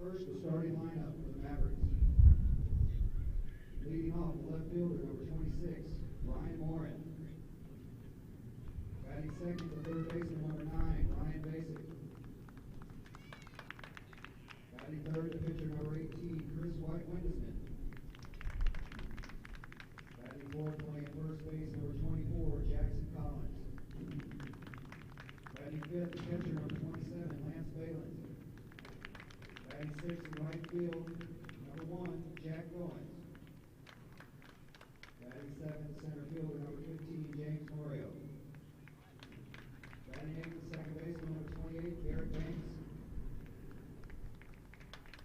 First, the starting lineup for the Mavericks. Leading off, the left fielder, number 26, Ryan Morin. Batting second, the third baseman, number 9, Ryan Basic. Batting third, the pitcher, number 18, Chris White-Windesman. Batting fourth, playing first base, number 24, Jackson Collins. Batting fifth, the catcher, number 27, Lance Balin. Batting sixth in right field, number 1, Jack Goins. Batting seventh, center fielder, number 15, James Morio. Batting eighth, the second baseman, number 28, Garrett Banks.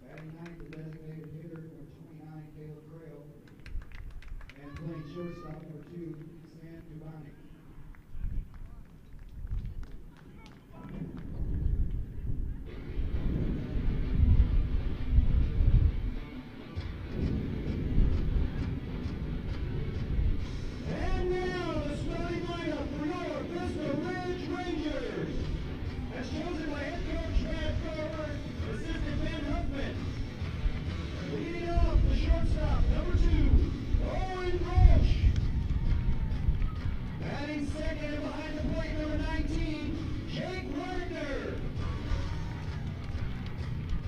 Batting ninth, the designated hitter, number 29, Caleb Crail. And playing shortstop, number 2, Stan Dubani. And now the starting lineup for your Vista Ridge Rangers, as chosen by head coach Matt Forward, assistant Ben Huffman. Leading off the shortstop, number 2, Owen Roche. Batting second and behind the plate, number 19, Jake Wagner.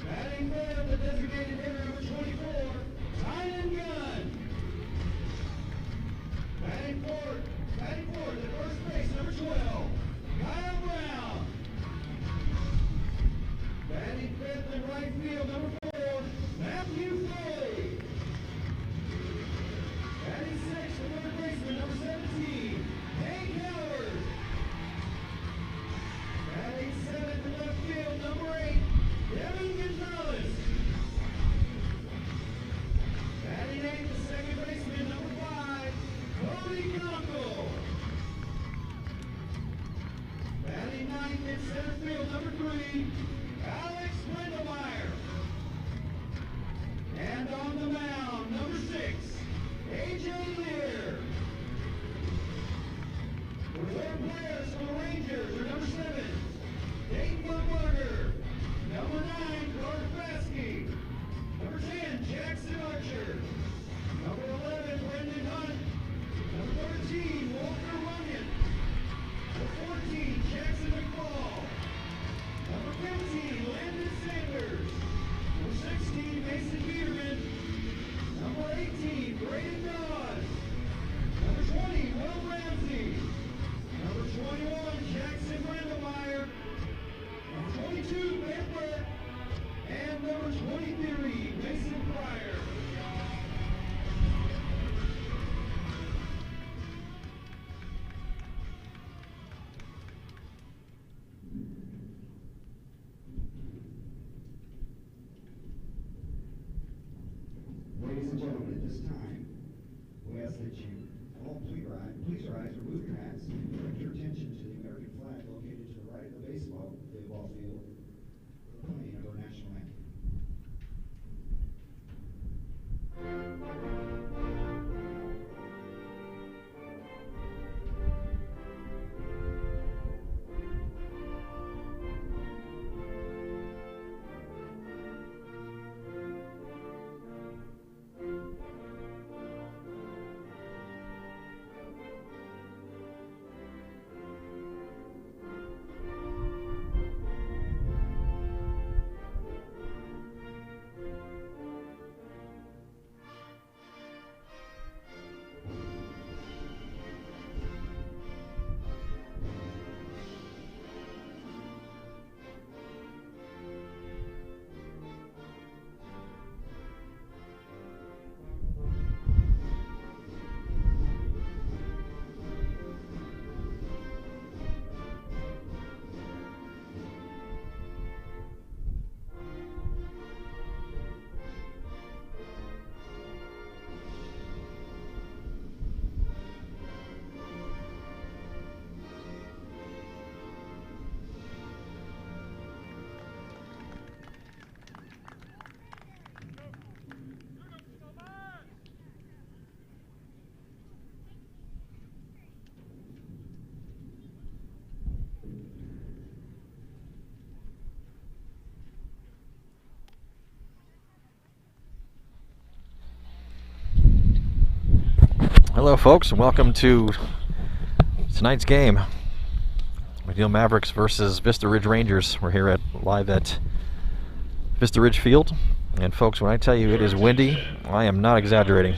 Batting third, the designated hitter, number 24, Tynan Gunn. Batting fourth, at first base, number 12, Kyle Brown. Batting fifth in right field, number 4, Matthew Foley. Batting sixth, the third baseman, number 17, Hank Howard. Batting seventh in left field, number 8, Devin Gonzalez. Batting eighth, the second baseman, number 5, Cody Conkle. Batting ninth in center field, number 3, Alex Wendelmeyer. And on the mound, number 6, AJ Lear. Reserve players for the Rangers are number 7, Dayton Bumberger. Number 9, Clark Baskey. Number 10, Jackson Archer. Number 11, Brendan Hunt. Number 13, Walker Runyon. Number 14, Jackson McFall. Number 15, Landon Sanders. Number 16, Mason Peterman. Number 18, Braden Dawes. Number 20, Will Ramsey. Number 21, Jackson Randlemeyer. Number 22, Ben Burke. And number 23, Mason Pryor. Ladies and gentlemen, at this time, we ask that you all please rise, remove your hats, and direct your attention to the American flag located to the right of the baseball field, for the playing of our national anthem. Hello folks, and welcome to tonight's game. McNEIL Mavericks versus Vista Ridge Rangers. We're here live at Vista Ridge Field. And folks, when I tell you it is windy, I am not exaggerating.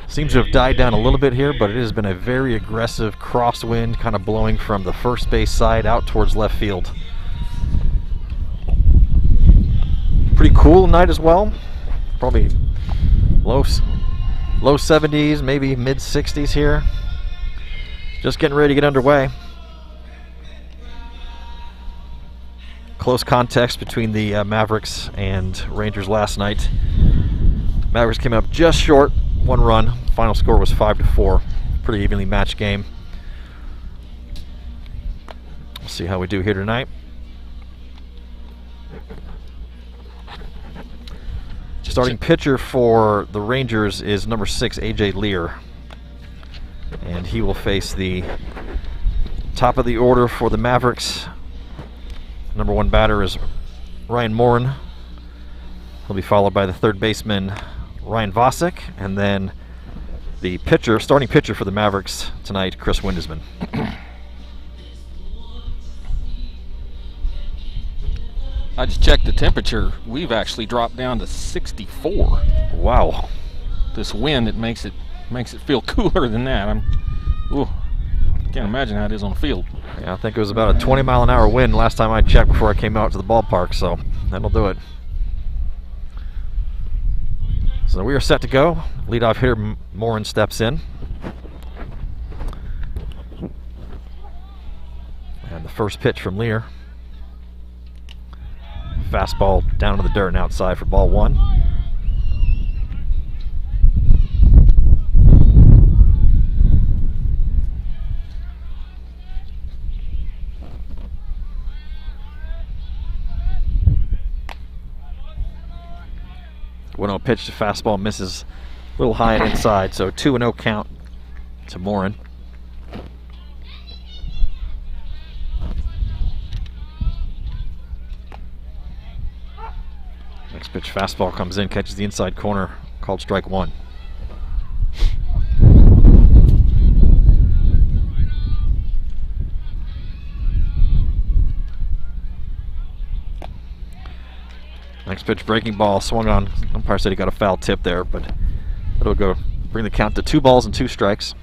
Seems to have died down a little bit here, but it has been a very aggressive crosswind kind of blowing from the first base side out towards left field. Pretty cool night as well. Probably low 70s, maybe mid 60s here. Just getting ready to get underway. Close contest between the Mavericks and Rangers last night. Mavericks came up just short, 1 run. Final score was 5-4. Pretty evenly matched game. We'll see how we do here tonight. Starting pitcher for the Rangers is number 6, A.J. Lear. And he will face the top of the order for the Mavericks. Number 1 batter is Ryan Morin. He'll be followed by the third baseman, Ryan Vosick, and then the pitcher, starting pitcher for the Mavericks tonight, Chris Windesman. I just checked the temperature. We've actually dropped down to 64. Wow. This wind, it makes it feel cooler than that. Can't imagine how it is on the field. Yeah, I think it was about a 20-mile-an-hour wind last time I checked before I came out to the ballpark, so that'll do it. So we are set to go. Leadoff hitter Morin steps in. And the first pitch from Lear. Fastball down to the dirt and outside for ball 1. When pitch to fastball misses a little high and inside, so 2-0 count to Morin. Next pitch fastball comes in, catches the inside corner, called strike 1. Next pitch breaking ball, swung on. Umpire said he got a foul tip there, but it'll go bring the count to 2 balls and 2 strikes.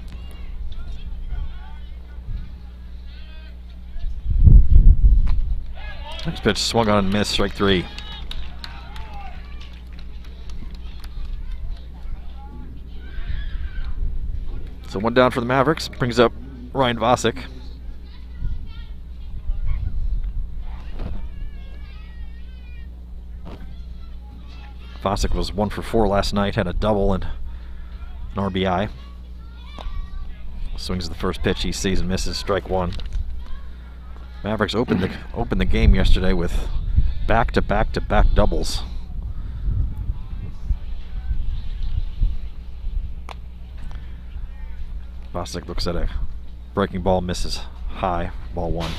Next pitch swung on and missed, strike 3. So 1 down for the Mavericks, brings up Ryan Vosick. Vosick was 1 for 4 last night, had a double and an RBI. Swings the first pitch he sees and misses, strike 1. Mavericks opened the game yesterday with back-to-back-to-back doubles. Vosick looks at a breaking ball, misses high, ball 1.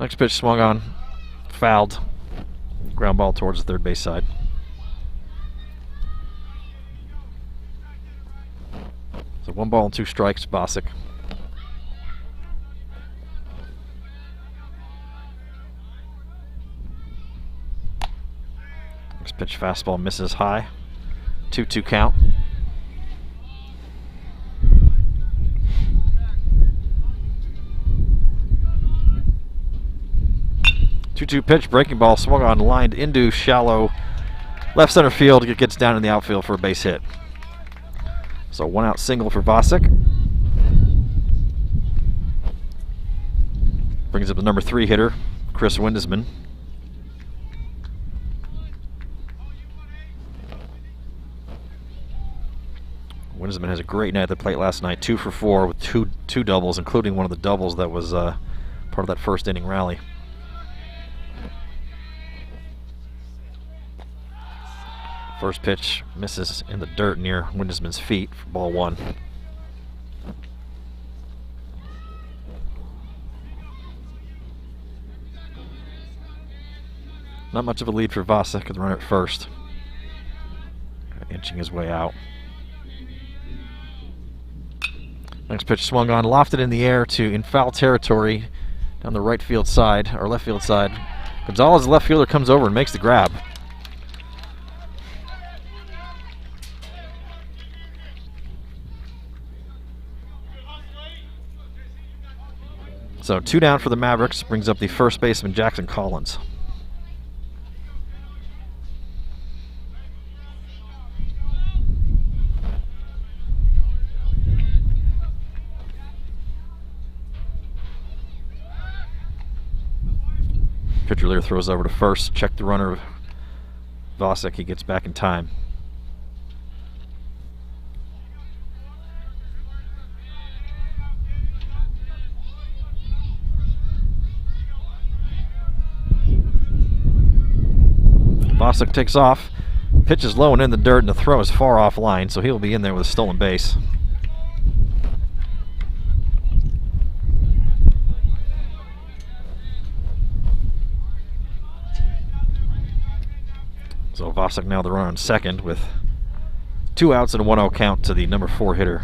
Next pitch swung on, fouled, ground ball towards the third base side. So 1 ball and 2 strikes, Vosick. Next pitch fastball misses high, 2-2 count. Two pitch, breaking ball swung on, lined into shallow left center field. It gets down in the outfield for a base hit. So 1 out single for Vosick. Brings up the number 3 hitter, Chris Windesman. Windesman has a great night at the plate last night, 2 for 4 with two doubles, including one of the doubles that was part of that first inning rally. First pitch misses in the dirt near Windesman's feet for ball 1. Not much of a lead for Vasa, could run at first. Inching his way out. Next pitch swung on, lofted in the air to in foul territory down the right field side, or left field side. Gonzalez, the left fielder, comes over and makes the grab. So 2 down for the Mavericks, brings up the first baseman Jackson Collins. Pitcher Lear throws over to first, check the runner Vasek, he gets back in time. Vasek takes off, pitch is low and in the dirt, and the throw is far off line, so he'll be in there with a stolen base. So Vasek now the runner on second with 2 outs and a 1-0 count to the number 4 hitter,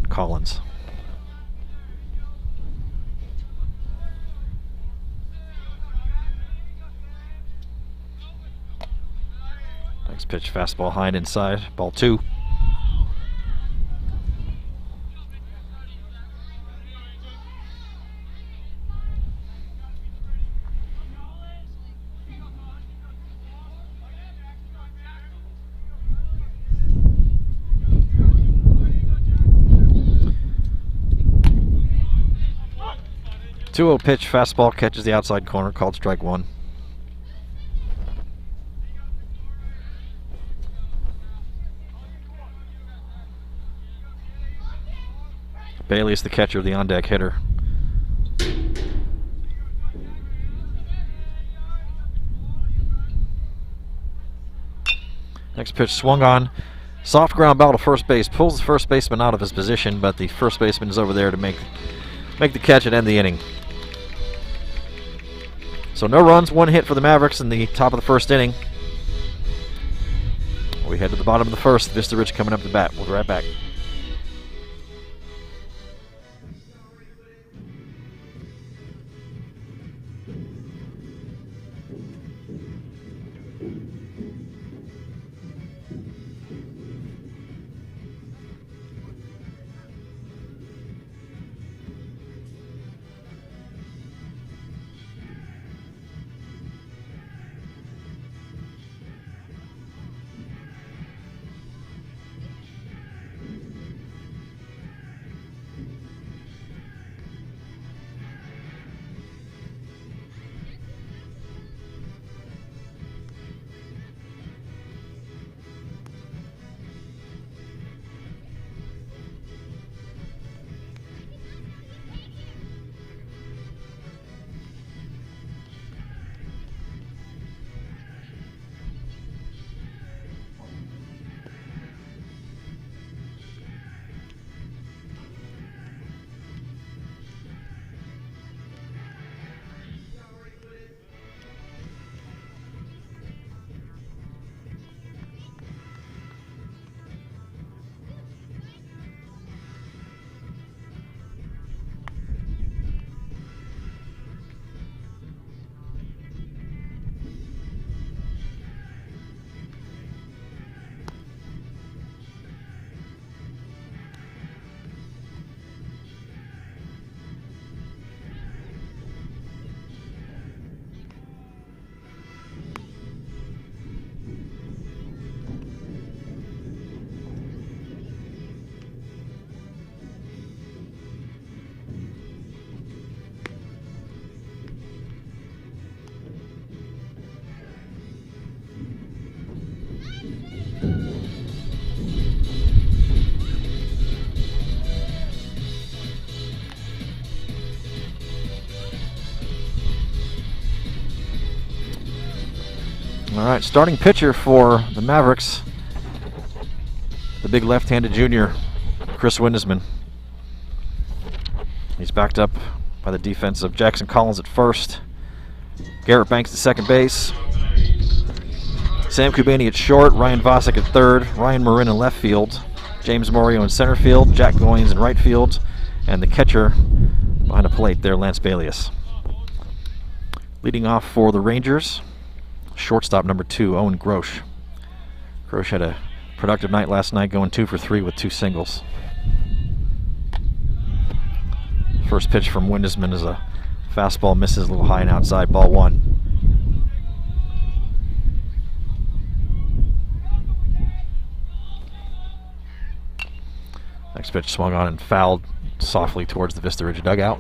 Collins. Next pitch, fastball high and inside, ball 2. Two-0 pitch, fastball catches the outside corner, called strike 1. Bailey is the catcher, the on-deck hitter. Next pitch swung on. Soft ground ball to first base. Pulls the first baseman out of his position, but the first baseman is over there to make the catch and end the inning. So no runs, 1 hit for the Mavericks in the top of the first inning. We head to the bottom of the first. Vista Ridge coming up to bat. We'll be right back. All right, starting pitcher for the Mavericks, the big left-handed junior, Chris Windesman. He's backed up by the defense of Jackson Collins at first. Garrett Banks at second base. Sam Kubani at short, Ryan Vosick at third, Ryan Marin in left field, James Morio in center field, Jack Goins in right field, and the catcher behind a plate there, Lance Balius. Leading off for the Rangers, shortstop number 2, Owen Grosh. Grosh had a productive night last night, going 2 for 3 with 2 singles. First pitch from Windesman is a fastball, misses a little high and outside, ball 1. Next pitch swung on and fouled softly towards the Vista Ridge dugout.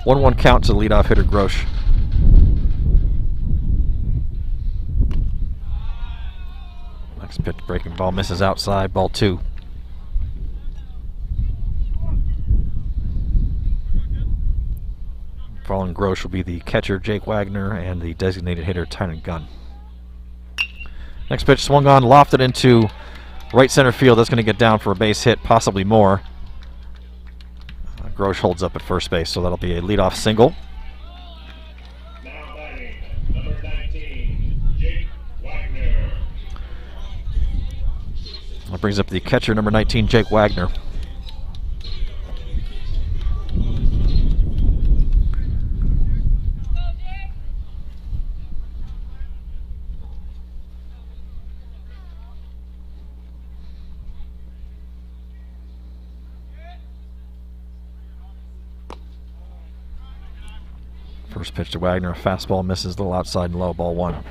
One count to the leadoff hitter Grosh. Next pitch, breaking ball, misses outside, ball 2. Following Grosh will be the catcher Jake Wagner and the designated hitter Tynan Gunn. Next pitch swung on, lofted into right center field. That's going to get down for a base hit, possibly more. Grosh holds up at first base, so that'll be a leadoff single. Now batting, number 19, Jake Wagner. That brings up the catcher, number 19, Jake Wagner. First pitch to Wagner, a fastball, misses a little outside and low, ball 1.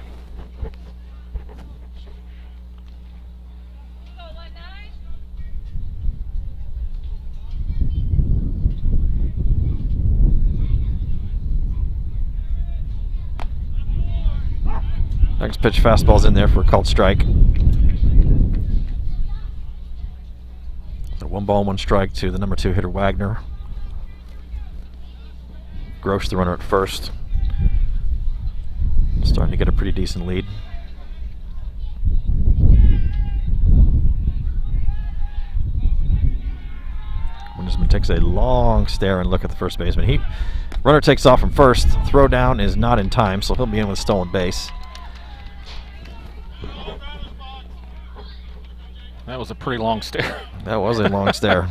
Next pitch, fastball's in there for a called strike. So 1 ball, 1 strike to the number 2 hitter Wagner. Grosh, the runner at first. Starting to get a pretty decent lead. Windesman takes a long stare and look at the first baseman. Runner takes off from first. Throw down is not in time, so he'll be in with a stolen base. That was a pretty long stare. That was a long stare.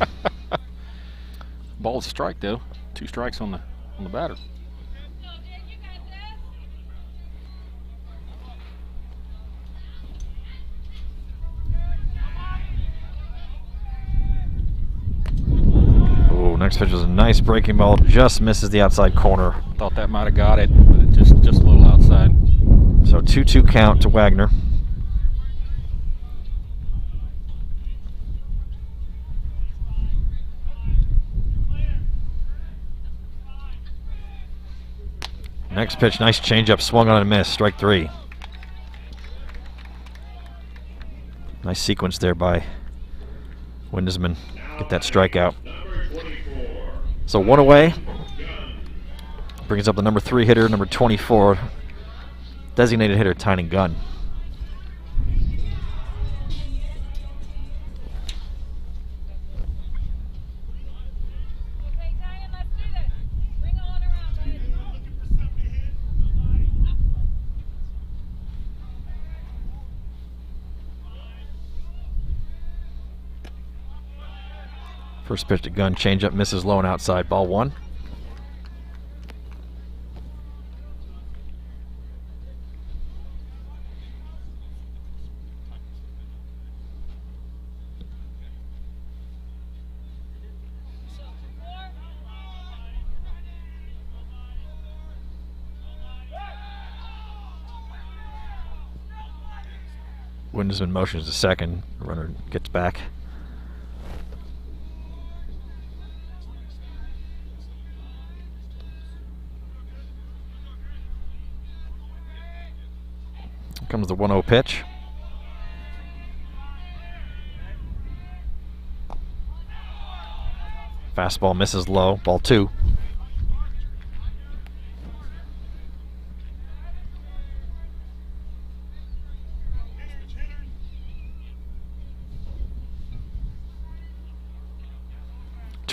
Ball's a strike though. 2 strikes on the batter. Oh, next pitch was a nice breaking ball, just misses the outside corner. Thought that might have got it, but it just a little outside. So 2-2 count to Wagner. Next pitch, nice changeup, swung on and missed, strike 3. Nice sequence there by Windesman. Get that strikeout. So 1 away. Brings up the number 3 hitter, number 24, designated hitter Tynan Gunn. First pitch to Gunn, changeup, misses low and outside, ball 1. Windesman motions to second, runner gets back. Comes the 1-0 pitch. Fastball misses low, ball 2.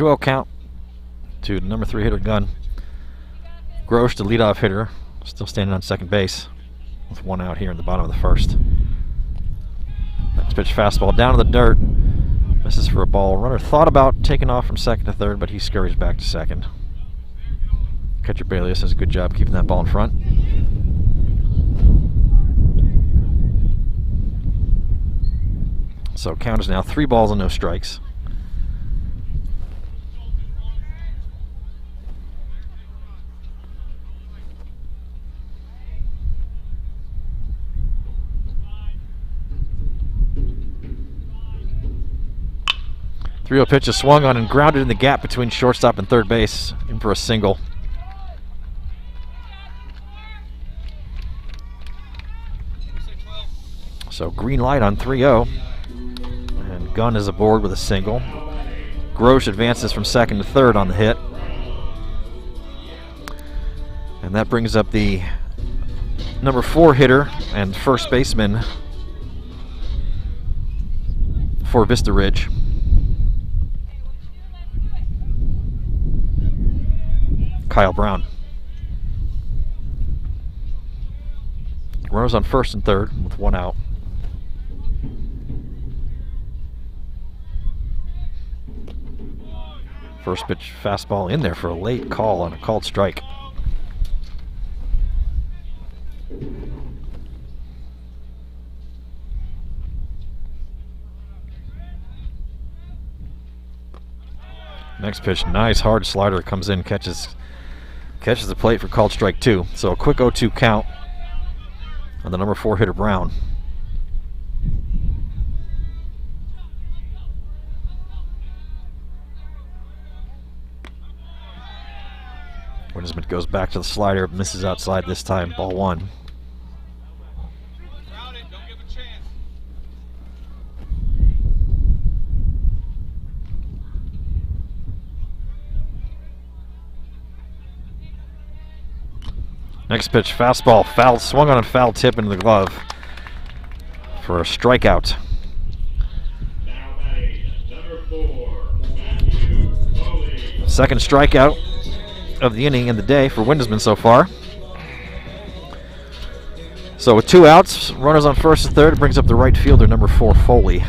2-0 count to number 3 hitter Gunn. Grosh, the leadoff hitter, still standing on second base with 1 out here in the bottom of the first. Next pitch, fastball down to the dirt. Misses for a ball. Runner thought about taking off from second to third, but he scurries back to second. Catcher Bailius does a good job keeping that ball in front. So count is now 3 balls and no strikes. Three-0 pitch is swung on and grounded in the gap between shortstop and third base, in for a single. So green light on 3-0. And Gunn is aboard with a single. Grosh advances from second to third on the hit. And that brings up the number 4 hitter and first baseman for Vista Ridge. Kyle Brown. Runners on first and third with 1 out. First pitch fastball in there for a late call on a called strike. Next pitch, nice hard slider, comes in, catches the plate for called strike 2. So a quick 0-2 count on the number 4 hitter Brown. Winsman goes back to the slider, misses outside this time, ball 1. Next pitch, fastball, foul, swung on a foul tip into the glove for a strikeout. Now batting, number 4, Matthew Foley. Second strikeout of the inning and the day for Windesman so far. So with 2 outs, runners on first and third, it brings up the right fielder, number 4, Foley.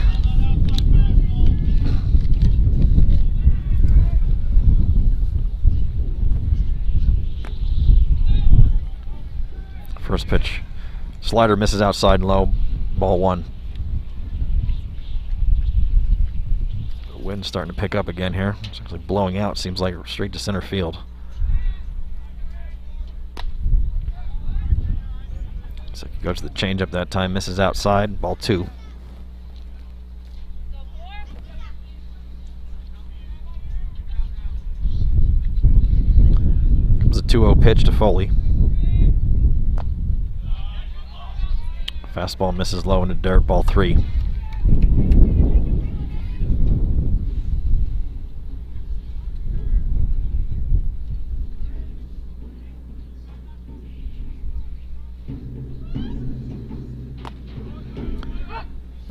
First pitch, slider misses outside and low, ball 1. The wind's starting to pick up again here. It's actually blowing out, seems like straight to center field. So he goes to the changeup that time, misses outside, ball 2. Comes a 2-0 pitch to Foley. Fastball misses low into dirt, ball 3.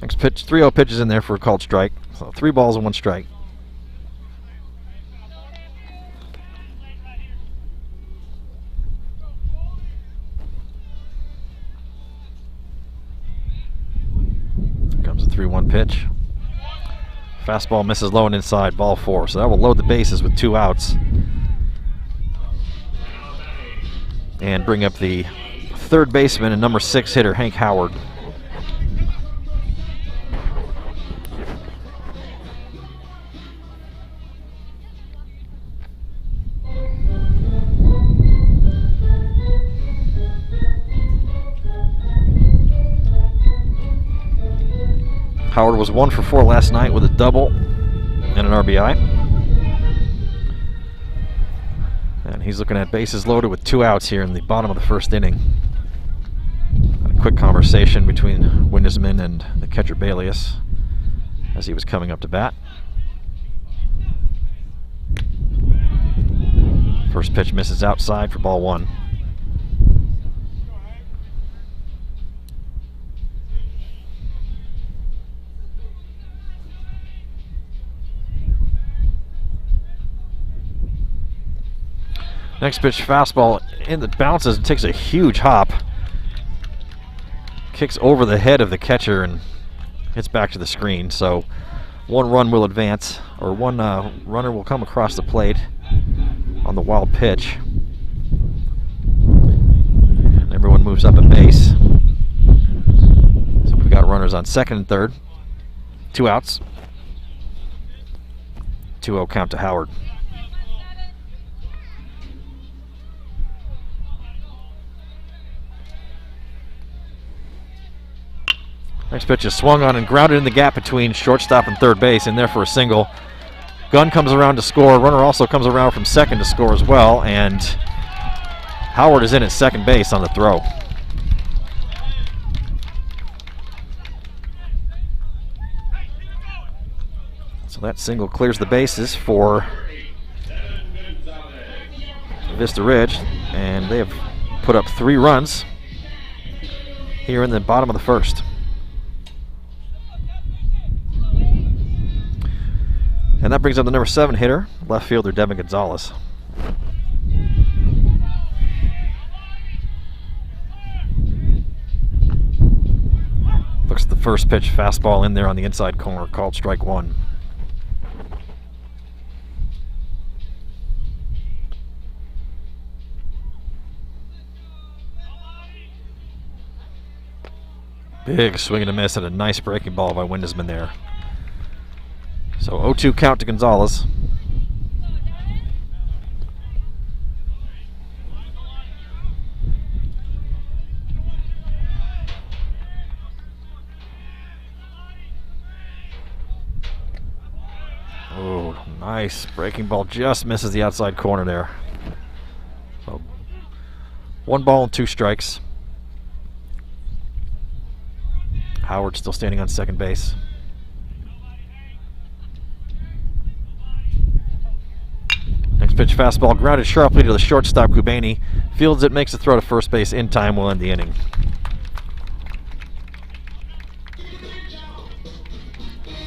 Next pitch, 3-0 pitches in there for a called strike. So 3 balls and 1 strike. Comes a 3-1 pitch. Fastball misses low and inside, ball 4. So that will load the bases with 2 outs. And bring up the third baseman and number 6 hitter, Hank Howard. Howard was 1 for 4 last night with a double and an RBI. And he's looking at bases loaded with 2 outs here in the bottom of the first inning. Had a quick conversation between Windesman and the catcher Bailius as he was coming up to bat. First pitch misses outside for ball 1. Next pitch, fastball in the bounces and takes a huge hop. Kicks over the head of the catcher and hits back to the screen. So one run will advance, or one runner will come across the plate on the wild pitch. And everyone moves up a base. So we've got runners on second and third. 2 outs. 2-0 count to Howard. Next pitch is swung on and grounded in the gap between shortstop and third base, in there for a single. Gunn comes around to score. Runner also comes around from second to score as well, and Howard is in at second base on the throw. So that single clears the bases for Vista Ridge, and they have put up 3 runs here in the bottom of the first. And that brings up the number 7 hitter, left fielder Devin Gonzalez. Looks at the first pitch, fastball in there on the inside corner, called strike 1. Big swing and a miss, and a nice breaking ball by Windesman there. So 0-2 count to Gonzalez. Oh, nice breaking ball, just misses the outside corner there. So 1 ball and 2 strikes. Howard still standing on second base. Next pitch, fastball grounded sharply to the shortstop Kubani. Fields it, makes the throw to first base in time, will end the inning.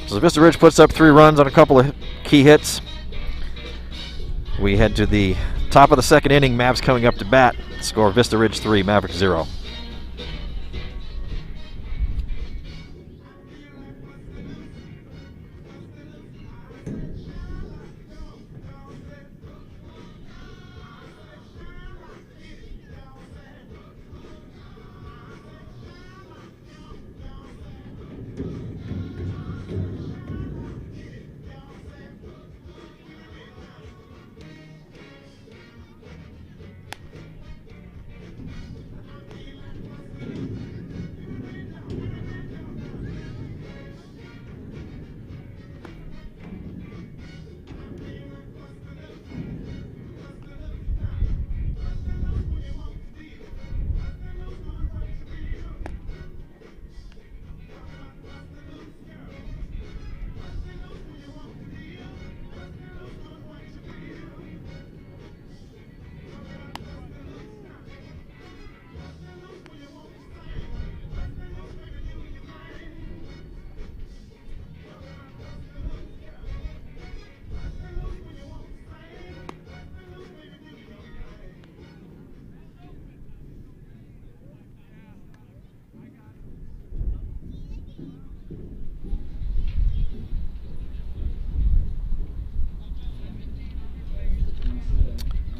So Vista Ridge puts up 3 runs on a couple of key hits. We head to the top of the second inning. Mavs coming up to bat. Score Vista Ridge 3, Mavericks 0.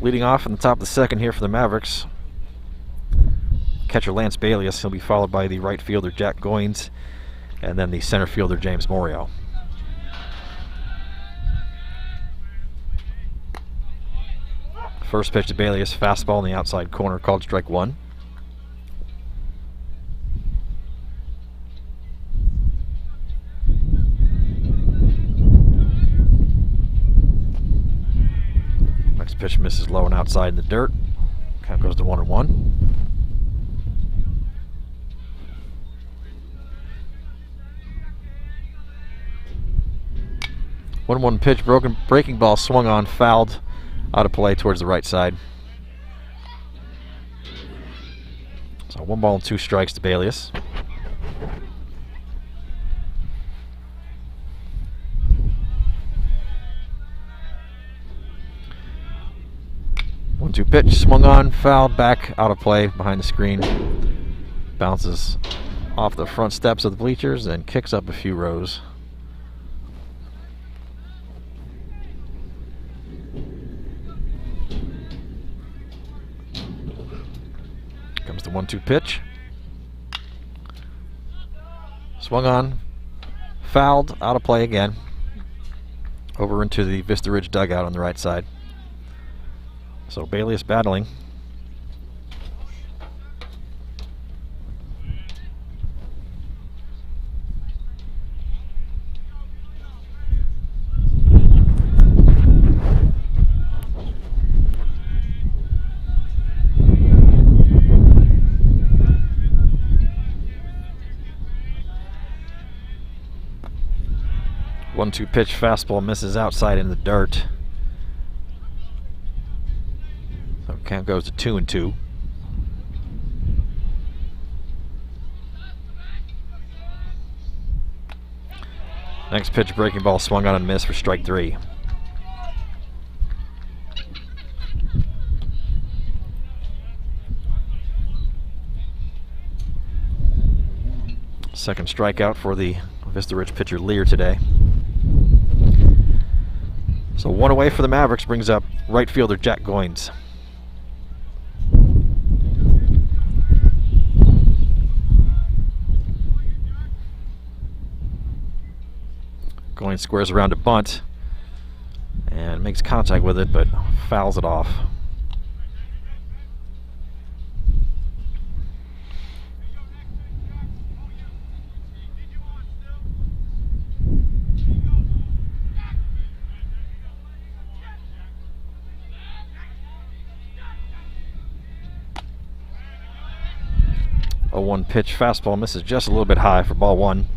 Leading off in the top of the second here for the Mavericks, catcher Lance Balius. He'll be followed by the right fielder Jack Goins, and then the center fielder James Morio. First pitch to Balius, fastball in the outside corner, called strike 1. Pitch misses low and outside in the dirt. Count goes to 1-1. One pitch, breaking ball swung on, fouled out of play towards the right side. So 1 ball and 2 strikes to Balius. 1-2 pitch, swung on, fouled, back, out of play, behind the screen. Bounces off the front steps of the bleachers and kicks up a few rows. Comes the 1-2 pitch. Swung on, fouled, out of play again. Over into the Vista Ridge dugout on the right side. So Bailey is battling. One-two pitch fastball misses outside in the dirt. So count goes to 2-2. Next pitch, breaking ball, swung on and missed for strike 3. Second strikeout for the Vista Ridge pitcher Lear today. So one away for the Mavericks brings up right fielder Jack Goins. Goins squares around to bunt and makes contact with it, but fouls it off. A 1 pitch fastball misses just a little bit high for ball 1.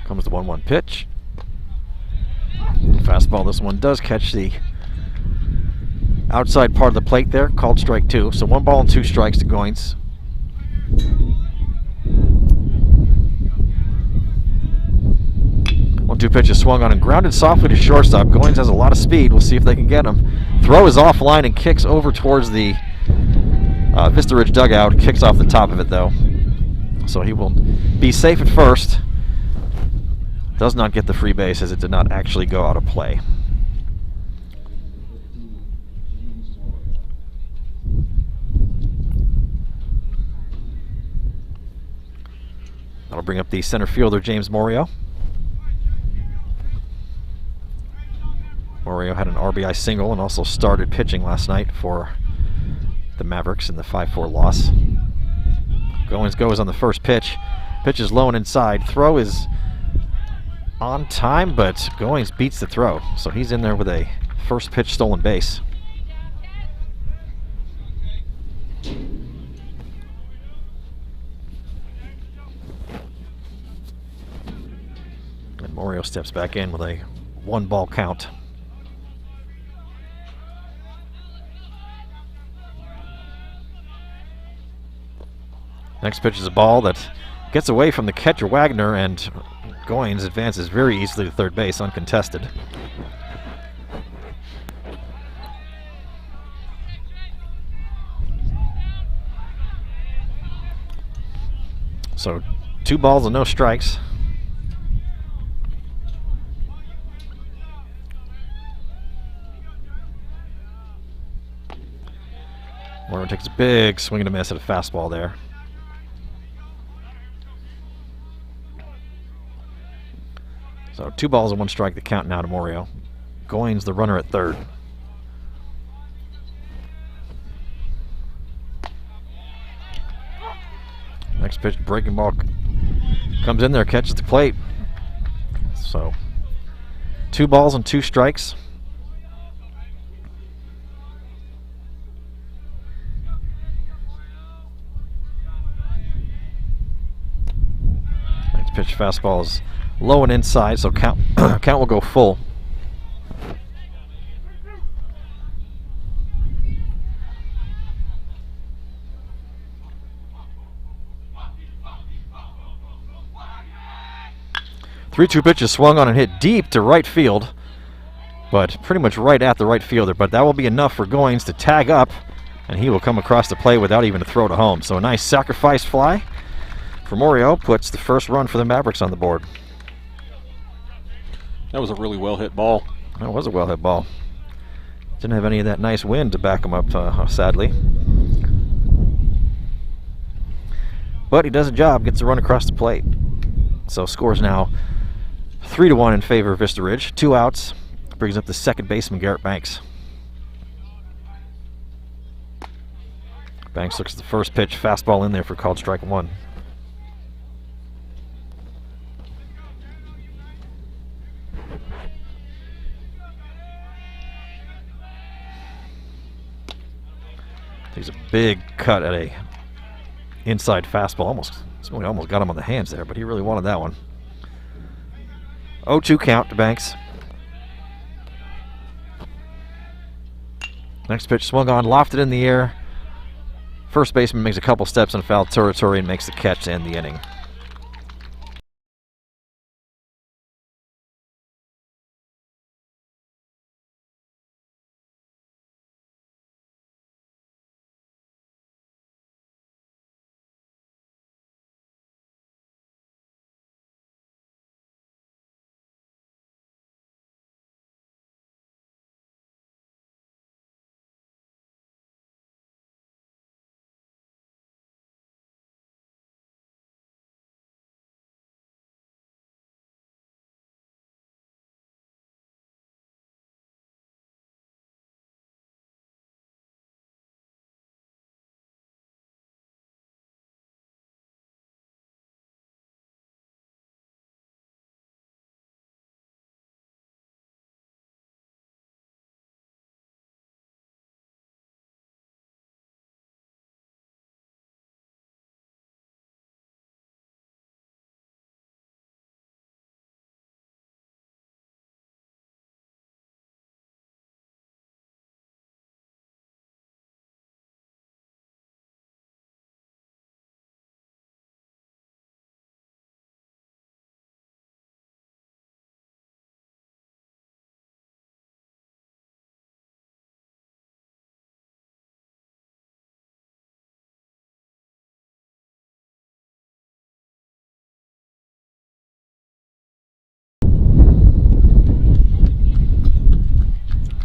Comes the 1-1 pitch. Fastball, this one does catch the outside part of the plate there, called strike 2. So 1 ball and 2 strikes to Goins. One-two pitch is swung on and grounded softly to shortstop. Goins has a lot of speed. We'll see if they can get him. Throw is offline and kicks over towards the Vista Ridge dugout. Kicks off the top of it though. So he will be safe at first. Does not get the free base as it did not actually go out of play. That'll bring up the center fielder James Morio. Morio had an RBI single and also started pitching last night for the Mavericks in the 5-4 loss. Goins goes on the first pitch. Pitch is low and inside. Throw is on time, but Goins beats the throw. So he's in there with a first pitch stolen base. And Morio steps back in with a 1-ball count. Next pitch is a ball that gets away from the catcher Wagner, and Goins advances very easily to third base, uncontested. So 2 balls and no strikes. Morio takes a big swing and a miss at a fastball there. So 2 balls and 1 strike, the count now to Morio. Goins the runner at third. Next pitch, breaking ball comes in there, catches the plate. So 2 balls and 2 strikes. Next pitch, fastball is low and inside, so count will go full. 3-2 pitch is swung on and hit deep to right field, but pretty much right at the right fielder. But that will be enough for Goins to tag up, and he will come across the plate without even a throw to home. So a nice sacrifice fly for Morio puts the first run for the Mavericks on the board. That was a really well hit ball. That was a well hit ball. Didn't have any of that nice wind to back him up, sadly. But he does a job, gets a run across the plate. So scores now 3-1 in favor of Vista Ridge. 2 outs, brings up the second baseman, Garrett Banks. Banks looks at the first pitch, fastball in there for called strike 1. He's a big cut at a inside fastball. Almost got him on the hands there, but he really wanted that one. 0-2 count to Banks. Next pitch swung on, lofted in the air. First baseman makes a couple steps in foul territory and makes the catch to end the inning.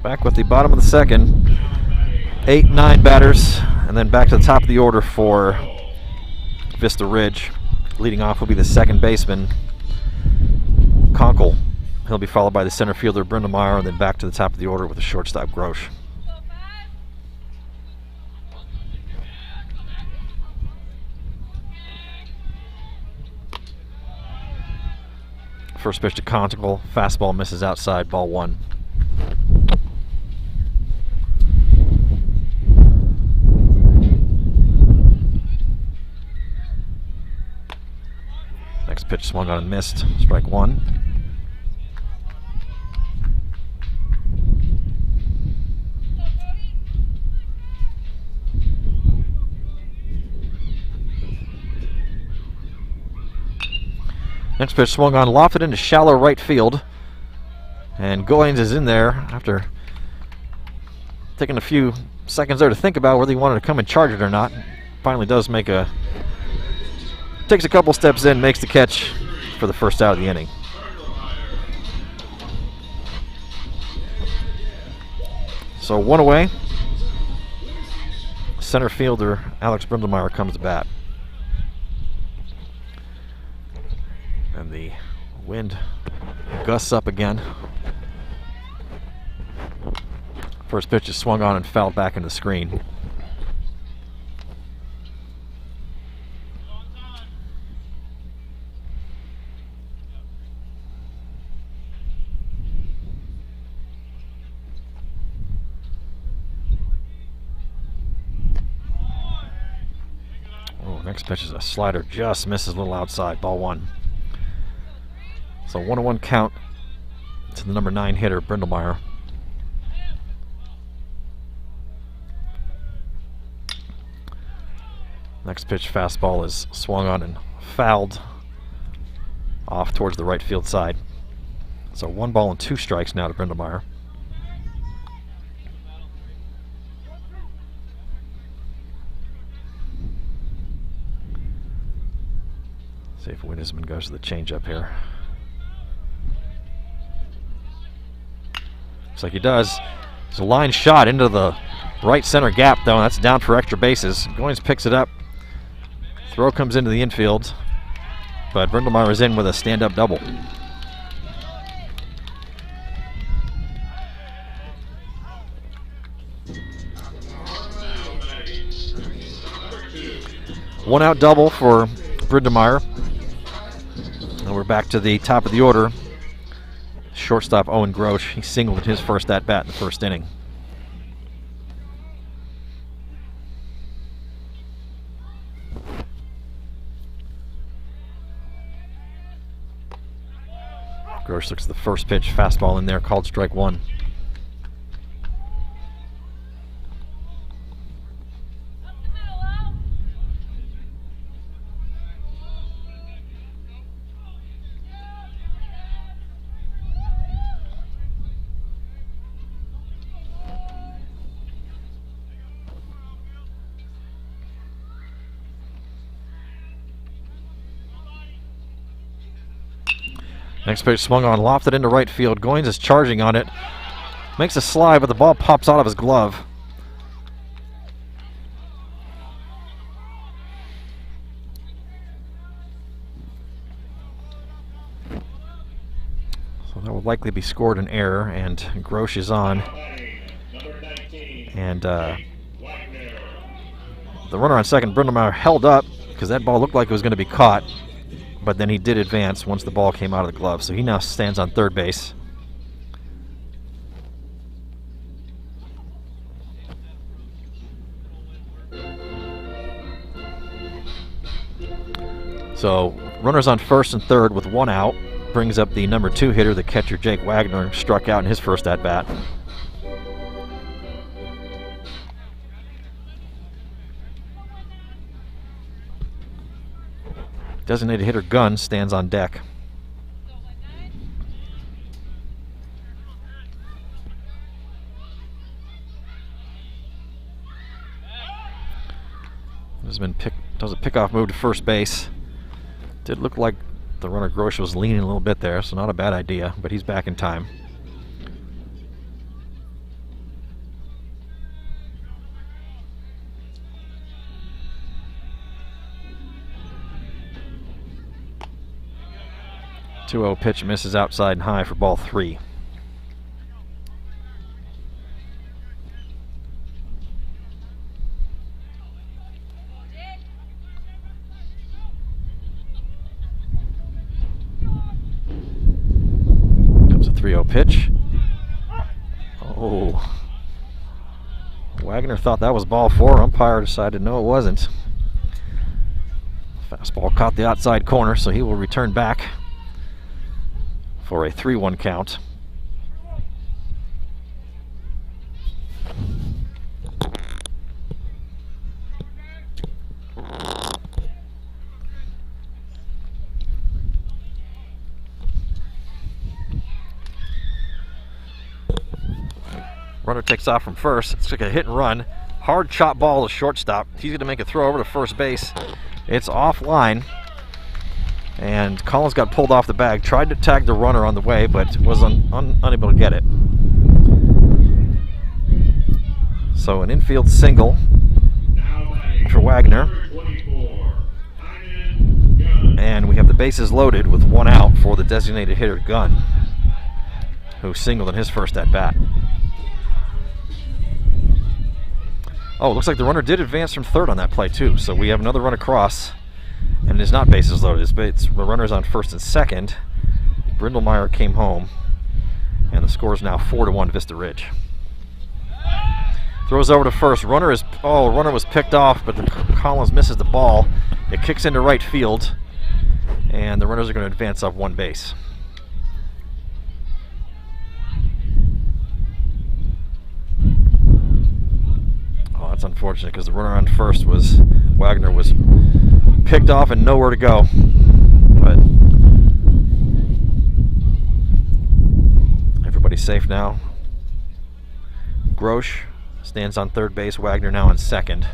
Back with the bottom of the second. 8-9 batters, and then back to the top of the order for Vista Ridge. Leading off will be the second baseman, Conkle. He'll be followed by the center fielder, Brindlemeyer, and then back to the top of the order with the shortstop, Grosh. First pitch to Conkle, fastball misses outside, ball 1. Next pitch swung on and missed, strike 1. Next pitch swung on, lofted into shallow right field. And Goins is in there after taking a few seconds there to think about whether he wanted to come and charge it or not. Finally does make a... takes a couple steps in, makes the catch for the first out of the inning. So 1 away. Center fielder Alex Brindlemeyer comes to bat. And the wind gusts up again. First pitch is swung on and fouled back into the screen. Oh, next pitch is a slider, just misses a little outside, ball 1. So 1-1 count to the number 9 hitter, Brindlemeyer. Next pitch fastball is swung on and fouled off towards the right field side. So 1 ball and 2 strikes now to Brindlemeyer. See if Winisman goes to the changeup here. Looks like he does. It's a line shot into the right center gap, though. That's down for extra bases. Goins picks it up. Throw comes into the infield, but Brindlemeyer is in with a stand-up double. One out double for Brindlemeyer. And we're back to the top of the order. Shortstop Owen Grosh. He singled his first at-bat in the first inning. Grosh looks at the first pitch, fastball in there, called strike 1. Next pitch swung on, lofted into right field. Goins is charging on it. Makes a slide, but the ball pops out of his glove. So that will likely be scored an error, and Grosh is on. And the runner on second, Brindlemeyer, held up because that ball looked like it was going to be caught. But then he did advance once the ball came out of the glove, so he now stands on third base. So runners on first and third with 1 out. Brings up the number 2 hitter, the catcher Jake Wagner, struck out in his first at-bat. Designated hitter Gunn stands on deck. Does a pickoff move to first base. Did look like the runner Grosh was leaning a little bit there, so not a bad idea, but he's back in time. .2-0 pitch misses outside and high for ball 3. Comes a 3-0 pitch. Oh. Wagner thought that was ball 4. Umpire decided no, it wasn't. Fastball caught the outside corner, so he will return back for a 3-1 count. Runner takes off from first. It's like a hit and run. Hard chop ball to shortstop. He's going to make a throw over to first base. It's offline. And Collins got pulled off the bag, tried to tag the runner on the way, but was unable to get it. So an infield single for Wagner. And we have the bases loaded with 1 out for the designated hitter Gunn, who singled in his first at-bat. Oh, looks like the runner did advance from third on that play too, so we have another run across. And it is not bases loaded. It's the runners on first and second. Brindlemeyer came home, and the score is now 4-1 Vista Ridge. Throws over to first. Runner was picked off, but Collins misses the ball. It kicks into right field, and the runners are going to advance up 1 base. Oh, that's unfortunate because the runner on first Wagner was picked off and nowhere to go. But safe now. Grosh stands on third base. Wagner now on second.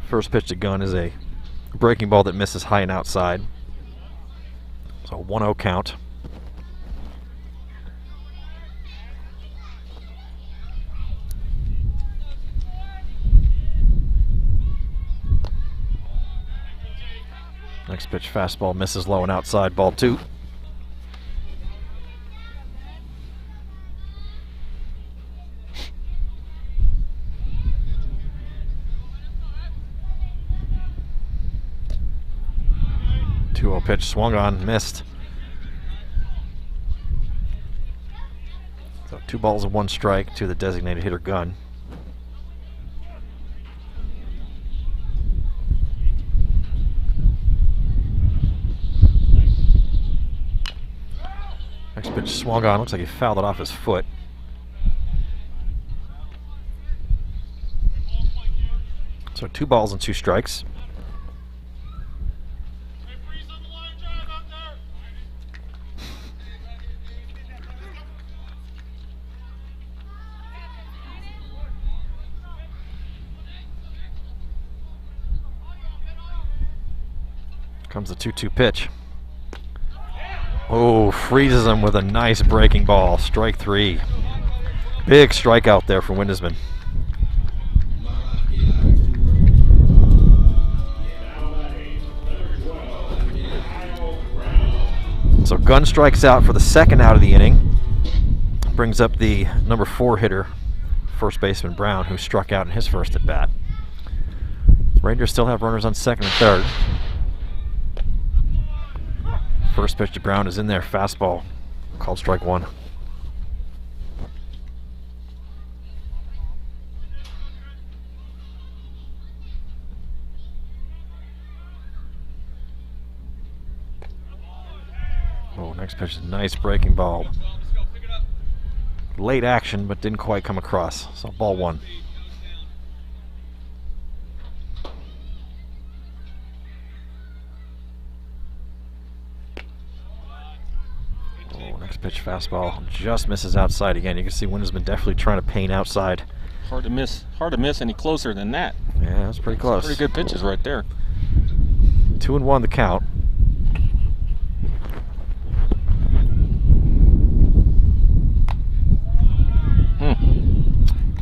First pitch to Gunn is a breaking ball that misses high and outside. So 1-0 count. Next pitch, fastball misses low and outside, ball 2. Pitch swung on, missed. So 2 balls and 1 strike to the designated hitter Gunn. Next pitch swung on, looks like he fouled it off his foot. So 2 balls and 2 strikes. Comes the 2-2 pitch. Oh, freezes him with a nice breaking ball. Strike 3. Big strikeout there for Windesman. So Gunn strikes out for the second out of the inning. Brings up the number 4 hitter, first baseman Brown, who struck out in his first at bat. Rangers still have runners on second and third. First pitch to Brown is in there, fastball, called strike 1. Oh, next pitch is a nice breaking ball. Late action, but didn't quite come across, so ball 1. Pitch fastball just misses outside again. You can see Windesman definitely trying to paint outside. Hard to miss any closer than that. Yeah, that's pretty close. Pretty good pitches right there. 2-1 the count.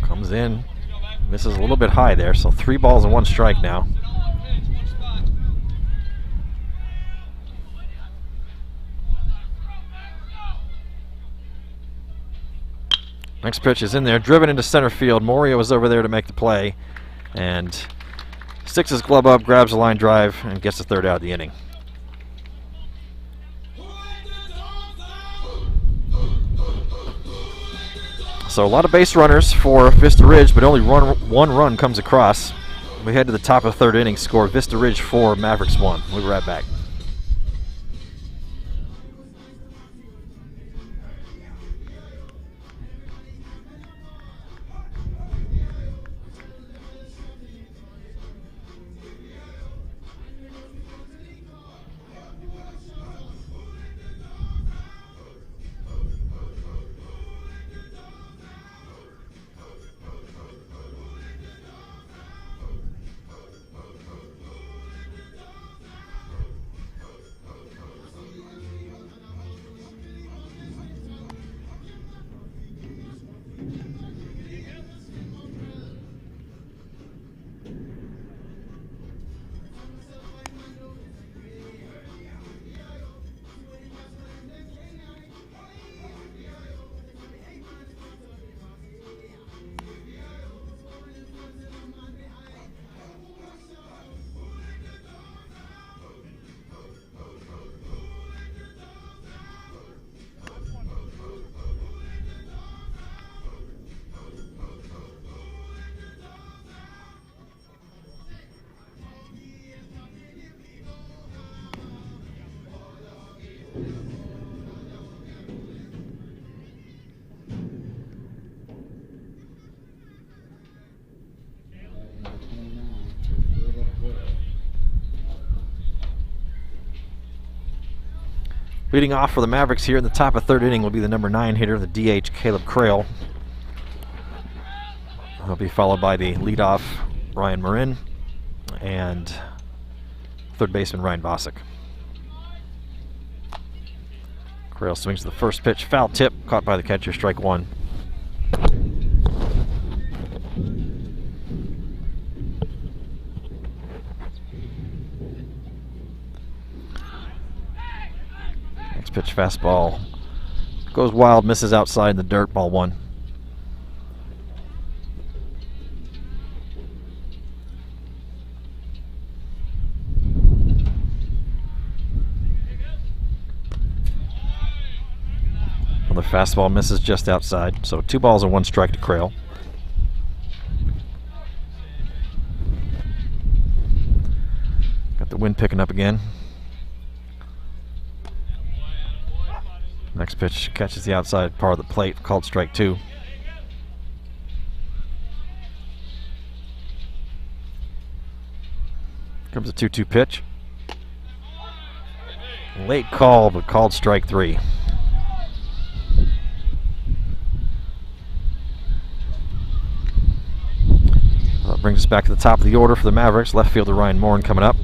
Comes in, misses a little bit high there, so 3 balls and 1 strike now. Next pitch is in there, driven into center field. Morio is over there to make the play and sticks his glove up, grabs a line drive, and gets the 3rd out of the inning. So a lot of base runners for Vista Ridge, but only 1 run comes across. We head to the top of the 3rd inning, score Vista Ridge 4, Mavericks 1. We'll be right back. Leading off for the Mavericks here in the top of third inning will be the number 9 hitter, the DH Caleb Crail. He'll be followed by the leadoff Ryan Marin and third baseman Ryan Vosick. Crail swings to the first pitch, foul tip, caught by the catcher, strike one. Next pitch, fastball, goes wild, misses outside in the dirt, ball one. The fastball misses just outside, so 2 balls and 1 strike to Crail. Got the wind picking up again. Next pitch catches the outside part of the plate, called strike 2. Comes a 2-2 pitch. Late call, but called strike 3. Brings us back to the top of the order for the Mavericks. Left fielder Ryan Morin coming up.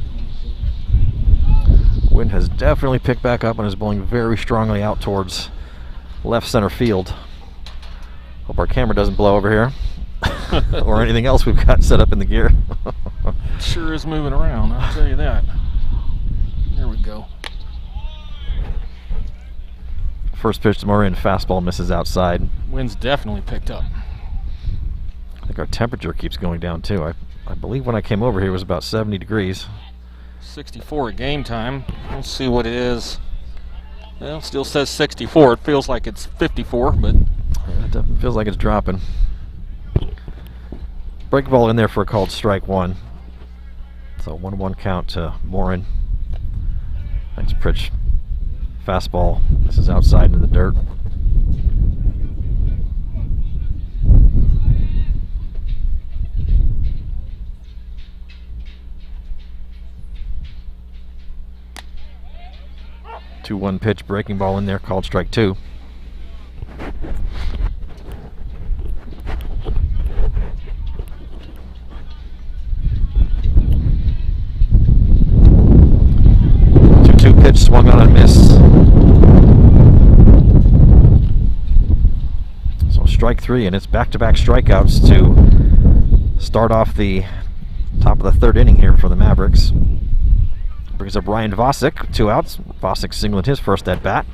Wind has definitely picked back up and is blowing very strongly out towards left center field. Hope our camera doesn't blow over here or anything else we've got set up in the gear. Sure is moving around, I'll tell you that. There we go. First pitch to Morin, fastball misses outside. Wind's definitely picked up. I think our temperature keeps going down too. I believe when I came over here it was about 70 degrees. 64 at game time. Let's see what it is. Well, it still says 64. It feels like it's 54, but it definitely feels like it's dropping. Break ball in there for a called strike 1. So 1-1 count to Morin. Next pitch, fastball. This is outside into the dirt. Two-one pitch, breaking ball in there, called strike 2. Two-two pitch, swung on and missed. So strike 3, and it's back-to-back strikeouts to start off the top of the third inning here for the Mavericks. Brings up Ryan Vosick, 2 outs. Vosick singled his first at bat.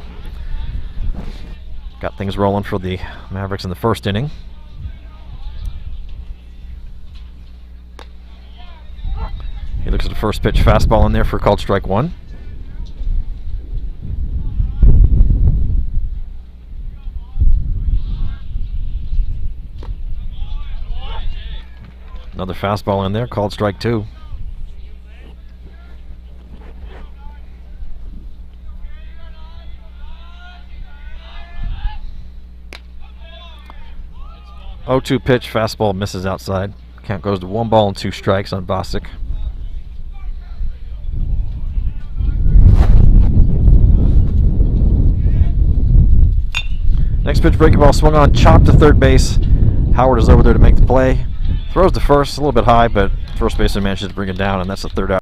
Got things rolling for the Mavericks in the first inning. He looks at the first pitch, fastball in there for called strike 1. Another fastball in there, called strike 2. Oh-2 pitch, fastball misses outside. Count goes to 1 ball and 2 strikes on Vosick. Next pitch, breaking ball, swung on, chopped to third base. Howard is over there to make the play. Throws to first, a little bit high, but first baseman manages to bring it down, and that's the third out.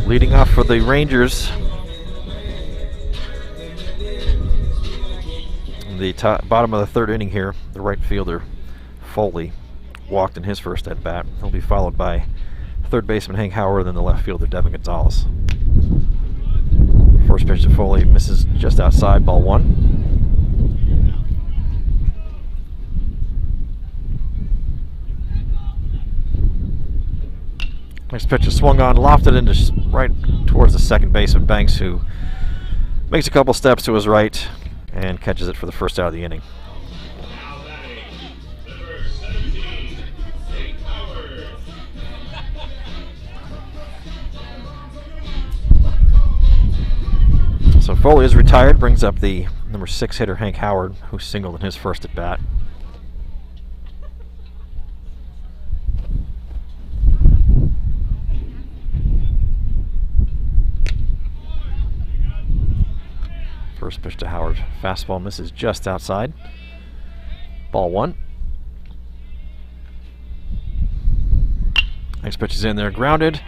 Leading off for the Rangers, in the bottom of the third inning here, the right fielder, Foley, walked in his first at bat. He'll be followed by third baseman Hank Howard, and then the left fielder Devin Gonzalez. First pitch to Foley misses just outside, ball 1. Next pitch is swung on, lofted into right towards the second baseman Banks, who makes a couple steps to his right and catches it for the first out of the inning. So Foley is retired, brings up the number 6 hitter Hank Howard, who singled in his first at bat. First pitch to Howard. Fastball misses just outside. Ball 1. Next pitch is in there, grounded.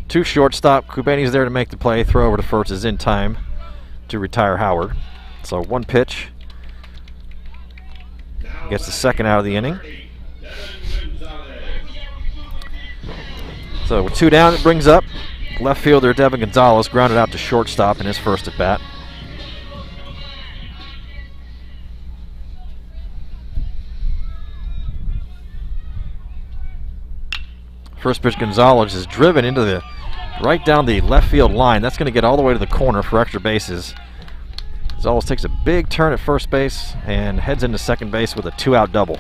To shortstop. Kubani's there to make the play. Throw over to first is in time to retire Howard. So 1 pitch. Gets the second out of the inning. So with 2 down, it brings up left fielder Devin Gonzalez, grounded out to shortstop in his first at bat. First pitch, Gonzalez is driven into the right down the left field line. That's going to get all the way to the corner for extra bases. Gonzalez takes a big turn at first base and heads into second base with a 2-out double.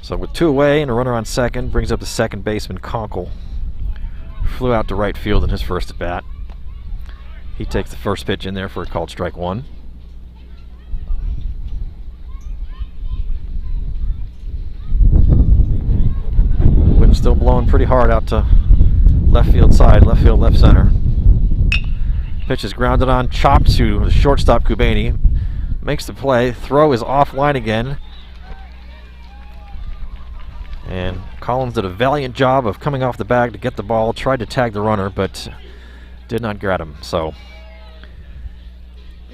So with 2 away and a runner on second, brings up the second baseman Conkle. Flew out to right field in his first at bat. He takes the first pitch in there for a called strike 1. Wind still blowing pretty hard out to left field side, left field, left center. Pitch is grounded on, chopped to the shortstop Kubani. Makes the play. Throw is offline again. And Collins did a valiant job of coming off the bag to get the ball, tried to tag the runner, but did not grab him. So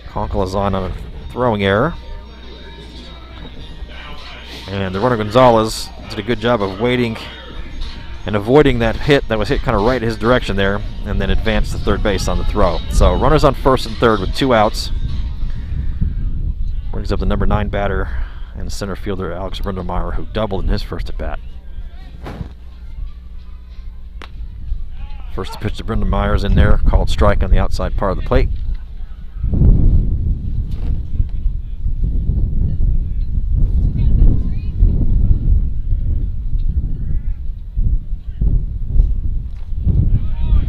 Conkle is on a throwing error. And the runner Gonzalez did a good job of waiting and avoiding that hit that was hit kind of right in his direction there, and then advanced to third base on the throw. So runners on first and third with 2 outs. Brings up the number 9 batter and center fielder Alex Brindlemeyer, who doubled in his first at bat. First pitch to Brindlemeyer is in there, called strike on the outside part of the plate.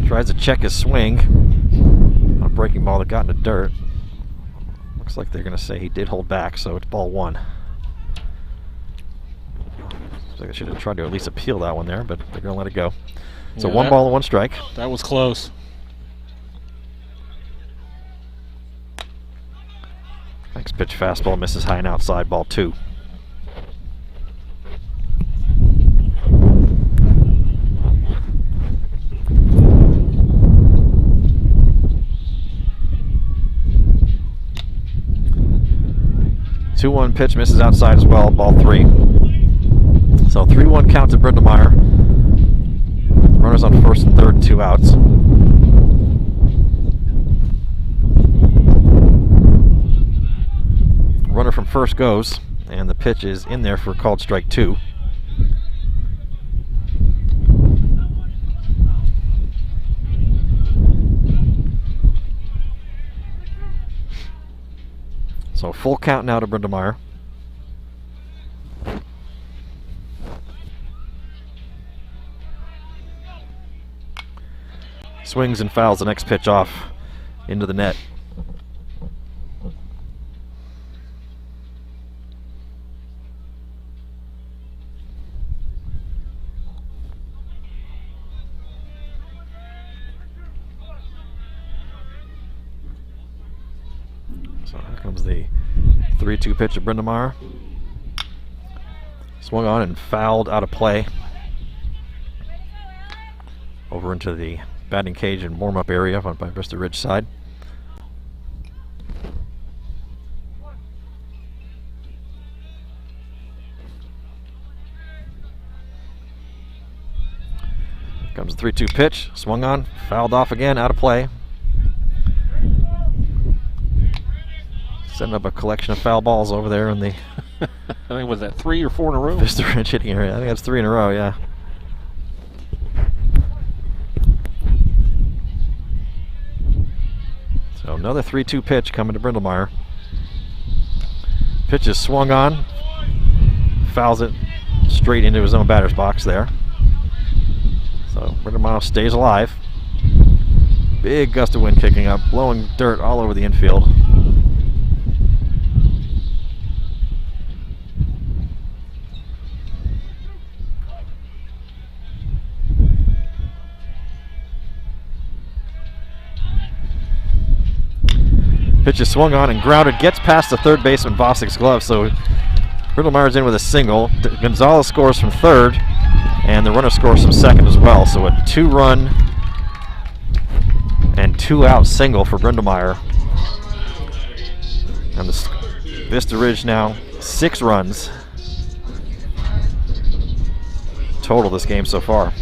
Tries to check his swing on a breaking ball that got in the dirt. Looks like they're going to say he did hold back, so it's ball 1. So I should have tried to at least appeal that one there, but they're going to let it go. So Yeah, 1 ball and 1 strike. That was close. Next pitch, fastball misses high and outside, ball 2. The 2-1 pitch misses outside as well, ball 3. So 3-1 count to Brindlemeyer. Runners on first and third, 2 outs. Runner from first goes, and the pitch is in there for a called strike 2. So full count now to Brindlemeyer. Swings and fouls the next pitch off into the net. So here comes the 3-2 pitch of Brindamar. Swung on and fouled out of play. Over into the batting cage and warm-up area on by Vista Ridge side. Comes the 3-2 pitch, swung on, fouled off again, out of play. Setting up a collection of foul balls over there in the I think, was that 3 or 4 in a row? Vista Ridge hitting area. I think that's 3 in a row, yeah. So another 3-2 pitch coming to Brindlemeyer. Pitch is swung on, fouls it straight into his own batter's box there. So Brindlemeyer stays alive. Big gust of wind kicking up, blowing dirt all over the infield. Pitch is swung on and grounded, gets past the third baseman Vossick's glove, so Brindlemeyer's in with a single. Gonzalez scores from third, and the runner scores from second as well. So a 2-run and 2-out single for Brindlemeyer. And the Vista Ridge now 6 runs total this game so far.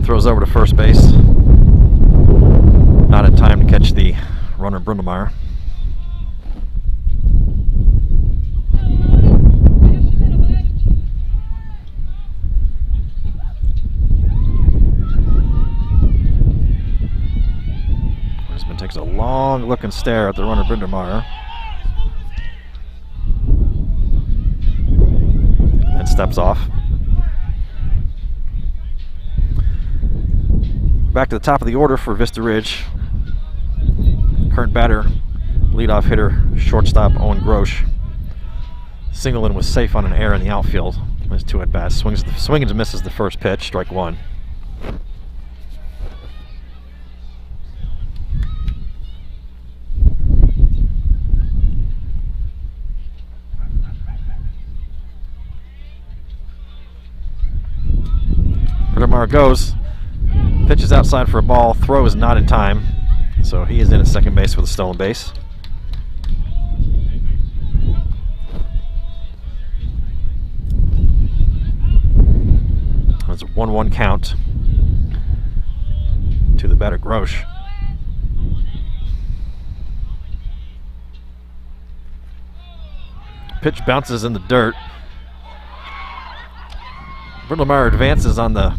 Throws over to first base. Not in time to catch the runner Brindlemeyer. Winsman takes a long look and stare at the runner Brindlemeyer. And steps off. Back to the top of the order for Vista Ridge. Current batter, leadoff hitter, shortstop Owen Grosh. Singleton was safe on an error in the outfield. His 2 at-bats. Swings and misses the first pitch, strike 1. Brindlemeyer goes. Pitch is outside for a ball. Throw is not in time. So he is in at second base with a stolen base. That's a 1-1 count to the batter Grosh. Pitch bounces in the dirt. Brindlemeyer advances on the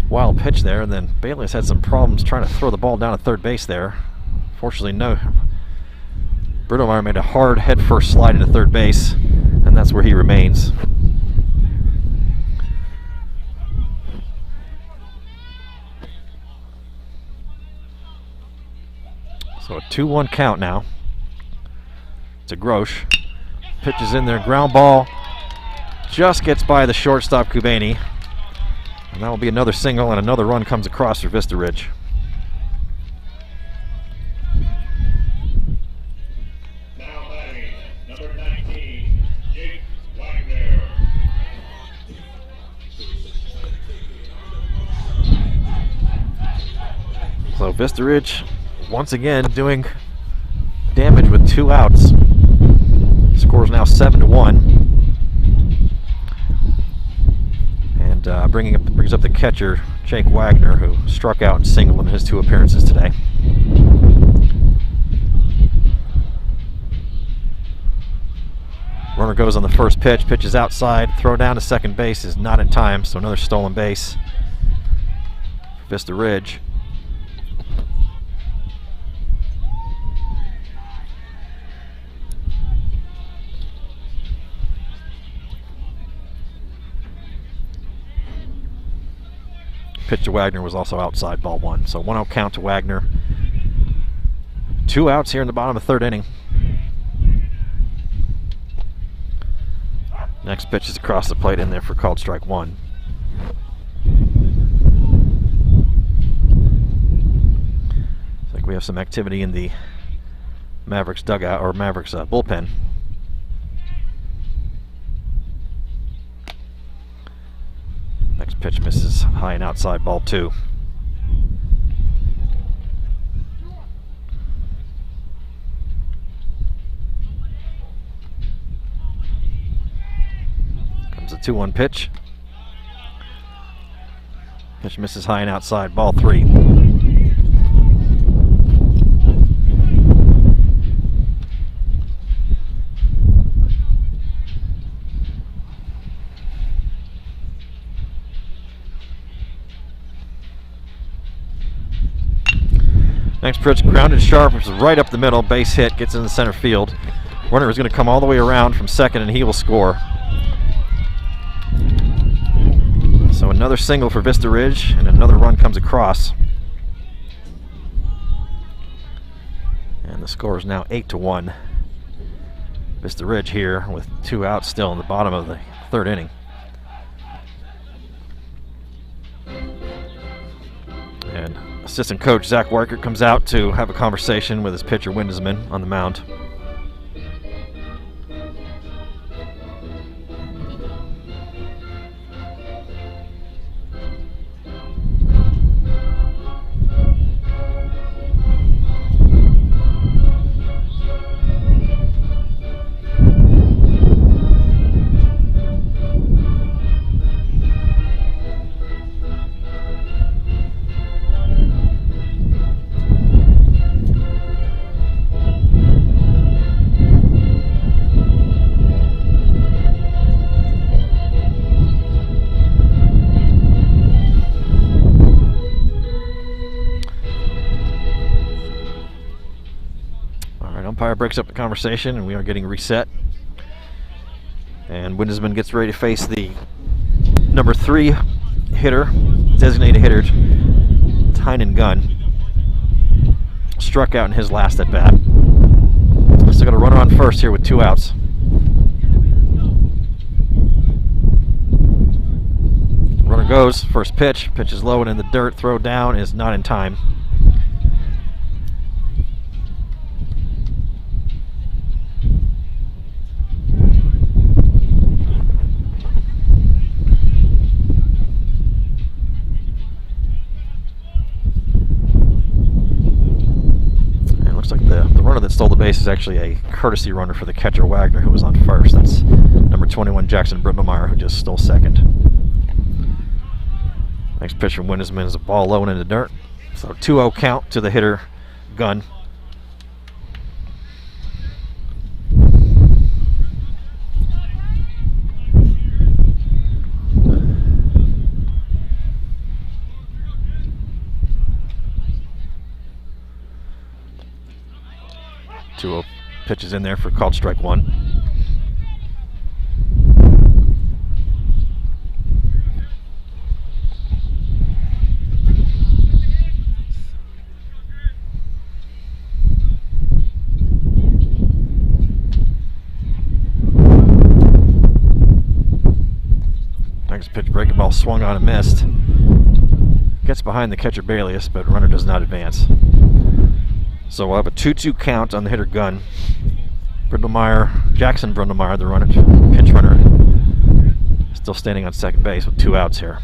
wild pitch there, and then Bailey's had some problems trying to throw the ball down at third base there. Fortunately, no. Brindlemeyer made a hard head-first slide into third base, and that's where he remains. So a 2-1 count now. It's a Grosh. Pitch is in there, ground ball. Just gets by the shortstop Kubani. And that will be another single, and another run comes across for Vista Ridge. Now batting, number 19, Jake Wagner. So Vista Ridge once again doing damage with 2 outs. Score is now 7-1. And brings up the catcher, Jake Wagner, who struck out and singled in his 2 appearances today. Runner goes on the first pitch, pitches outside, throw down to second base is not in time, so another stolen base for Vista Ridge. Pitch to Wagner was also outside, ball 1. So 1-0 count to Wagner. 2 outs here in the bottom of the 3rd inning. Next pitch is across the plate in there for called strike 1. Looks like we have some activity in the Mavericks dugout, or Mavericks bullpen. Next pitch misses high and outside, ball 2. Comes a 2-1 pitch. Pitch misses high and outside, ball 3. Next pitch grounded sharp, which is right up the middle, base hit, gets in the center field. Runner is going to come all the way around from second, and he will score. So another single for Vista Ridge, and another run comes across. And the score is now 8-1. Vista Ridge here with 2 outs still in the bottom of the 3rd inning. And assistant coach Zach Weichert comes out to have a conversation with his pitcher Windesman on the mound. Umpire breaks up the conversation, and we are getting reset. And Windesman gets ready to face the number 3 hitter, designated hitter, Tynan Gunn. Struck out in his last at bat. Still got a runner on first here with 2 outs. Runner goes, first pitch. Pitch is low and in the dirt. Throw down is not in time. The runner that stole the base is actually a courtesy runner for the catcher Wagner, who was on first. That's number 21 Jackson Brindlemeyer, who just stole second. Next pitch from Windesman is a ball low and in the dirt. So 2-0 count to the hitter Gunn. Two pitches in there for called strike 1. Next pitch, breaking ball swung on and missed. Gets behind the catcher Bailius, but runner does not advance. So we'll have a 2-2 count on the hitter Gunn. Brindlemeyer, Jackson Brindlemeyer, the runner, pinch runner, still standing on second base with 2 outs here.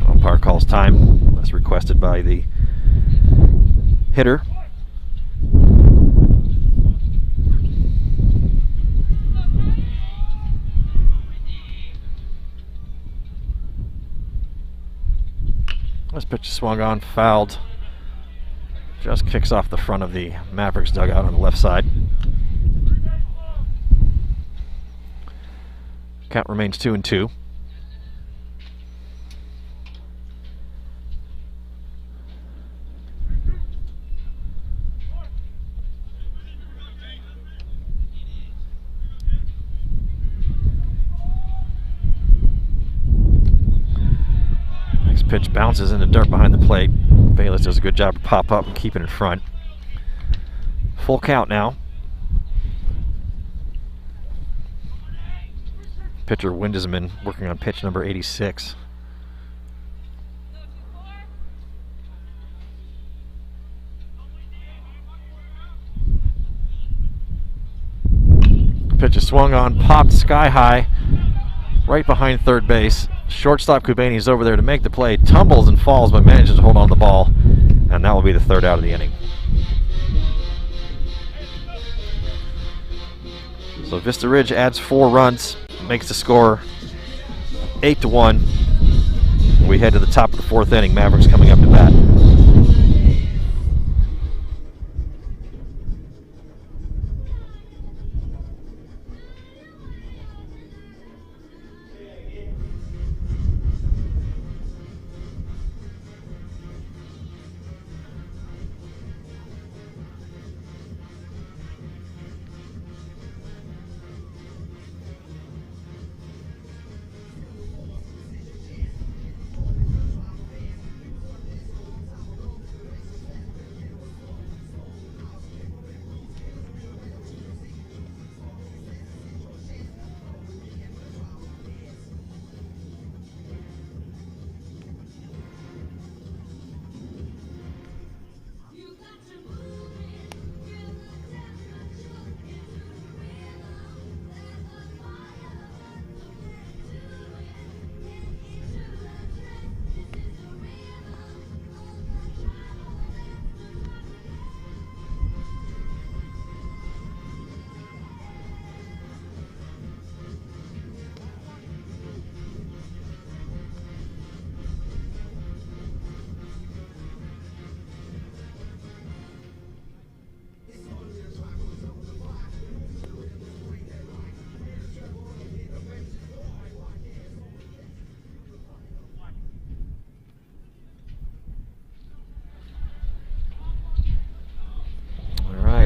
Umpire calls time. That's requested by the hitter. This pitch is swung on, fouled. Just kicks off the front of the Mavericks dugout on the left side. Count remains 2-2. Pitch bounces in the dirt behind the plate. Bayless does a good job to pop up and keep it in front. Full count now. Pitcher Windesman working on pitch number 86. Pitch is swung on, popped sky high, right behind third base. Shortstop Kubani is over there to make the play, tumbles and falls, but manages to hold on to the ball, and that will be the third out of the inning. So Vista Ridge adds 4 runs, makes the score 8-1. We head to the top of the 4th inning. Mavericks coming up to bat.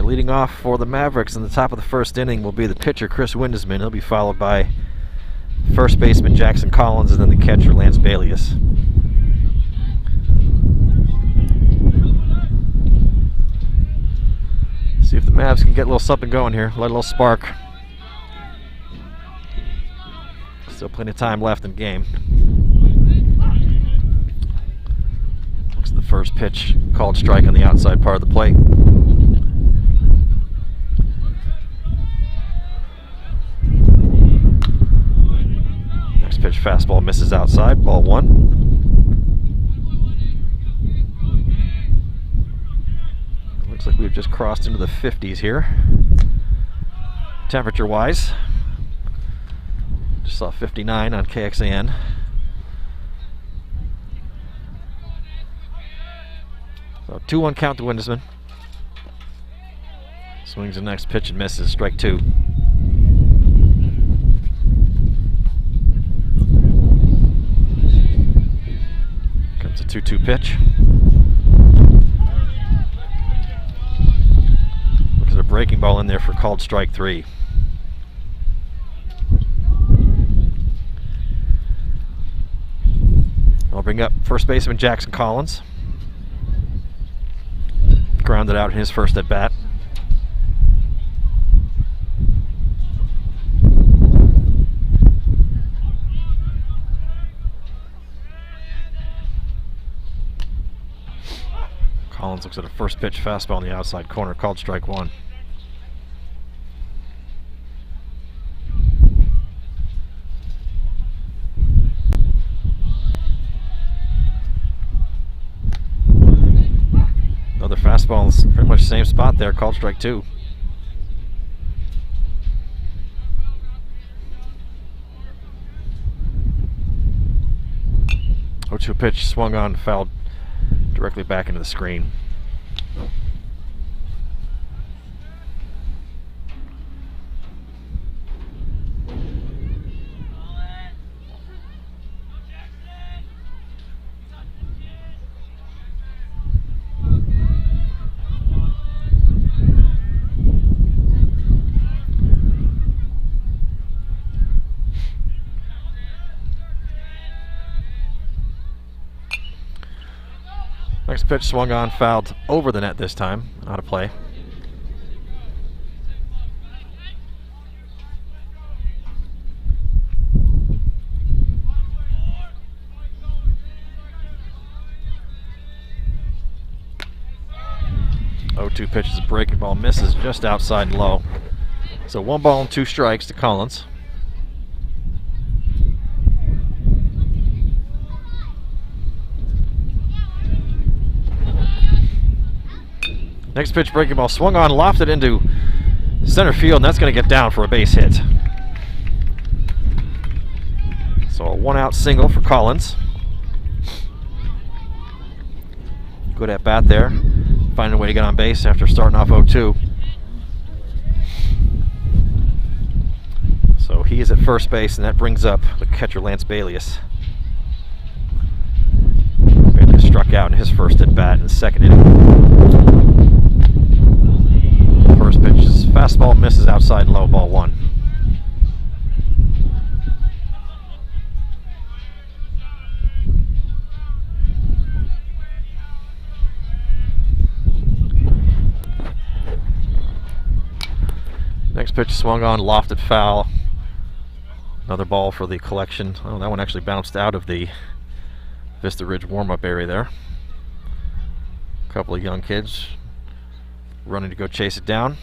Leading off for the Mavericks in the top of the 1st inning will be the pitcher Chris Windesman. He'll be followed by first baseman Jackson Collins and then the catcher Lance Balius. See if the Mavs can get a little something going here, light a little spark. Still plenty of time left in the game. Looks like the first pitch called strike on the outside part of the plate. Pitch fastball misses outside, ball 1. Looks like we've just crossed into the 50s here, temperature wise. Just saw 59 on KXAN. So 2-1 count to Windesman. Swings the next pitch and misses, strike 2. It's a 2-2 pitch. Look at a breaking ball in there for called strike 3. I'll bring up first baseman Jackson Collins. Grounded out in his first at bat. Collins looks at a first pitch fastball on the outside corner, called strike 1. Another fastball in pretty much the same spot there, called strike 2. O2 pitch swung on, fouled directly back into the screen. Next pitch swung on, fouled over the net this time, out of play. Oh, 2 pitches, breaking ball misses just outside and low. So 1 ball and 2 strikes to Collins. Next pitch, breaking ball swung on, lofted into center field, and that's going to get down for a base hit. So a 1-out single for Collins. Good at bat there. Finding a way to get on base after starting off 0-2. So he is at first base, and that brings up the catcher Lance Bailius. Bailius struck out in his first at bat in the second inning. First pitch is fastball, misses outside and low, ball 1. Next pitch swung on, lofted foul. Another ball for the collection. Oh, that one actually bounced out of the Vista Ridge warm-up area there. A couple of young kids running to go chase it down.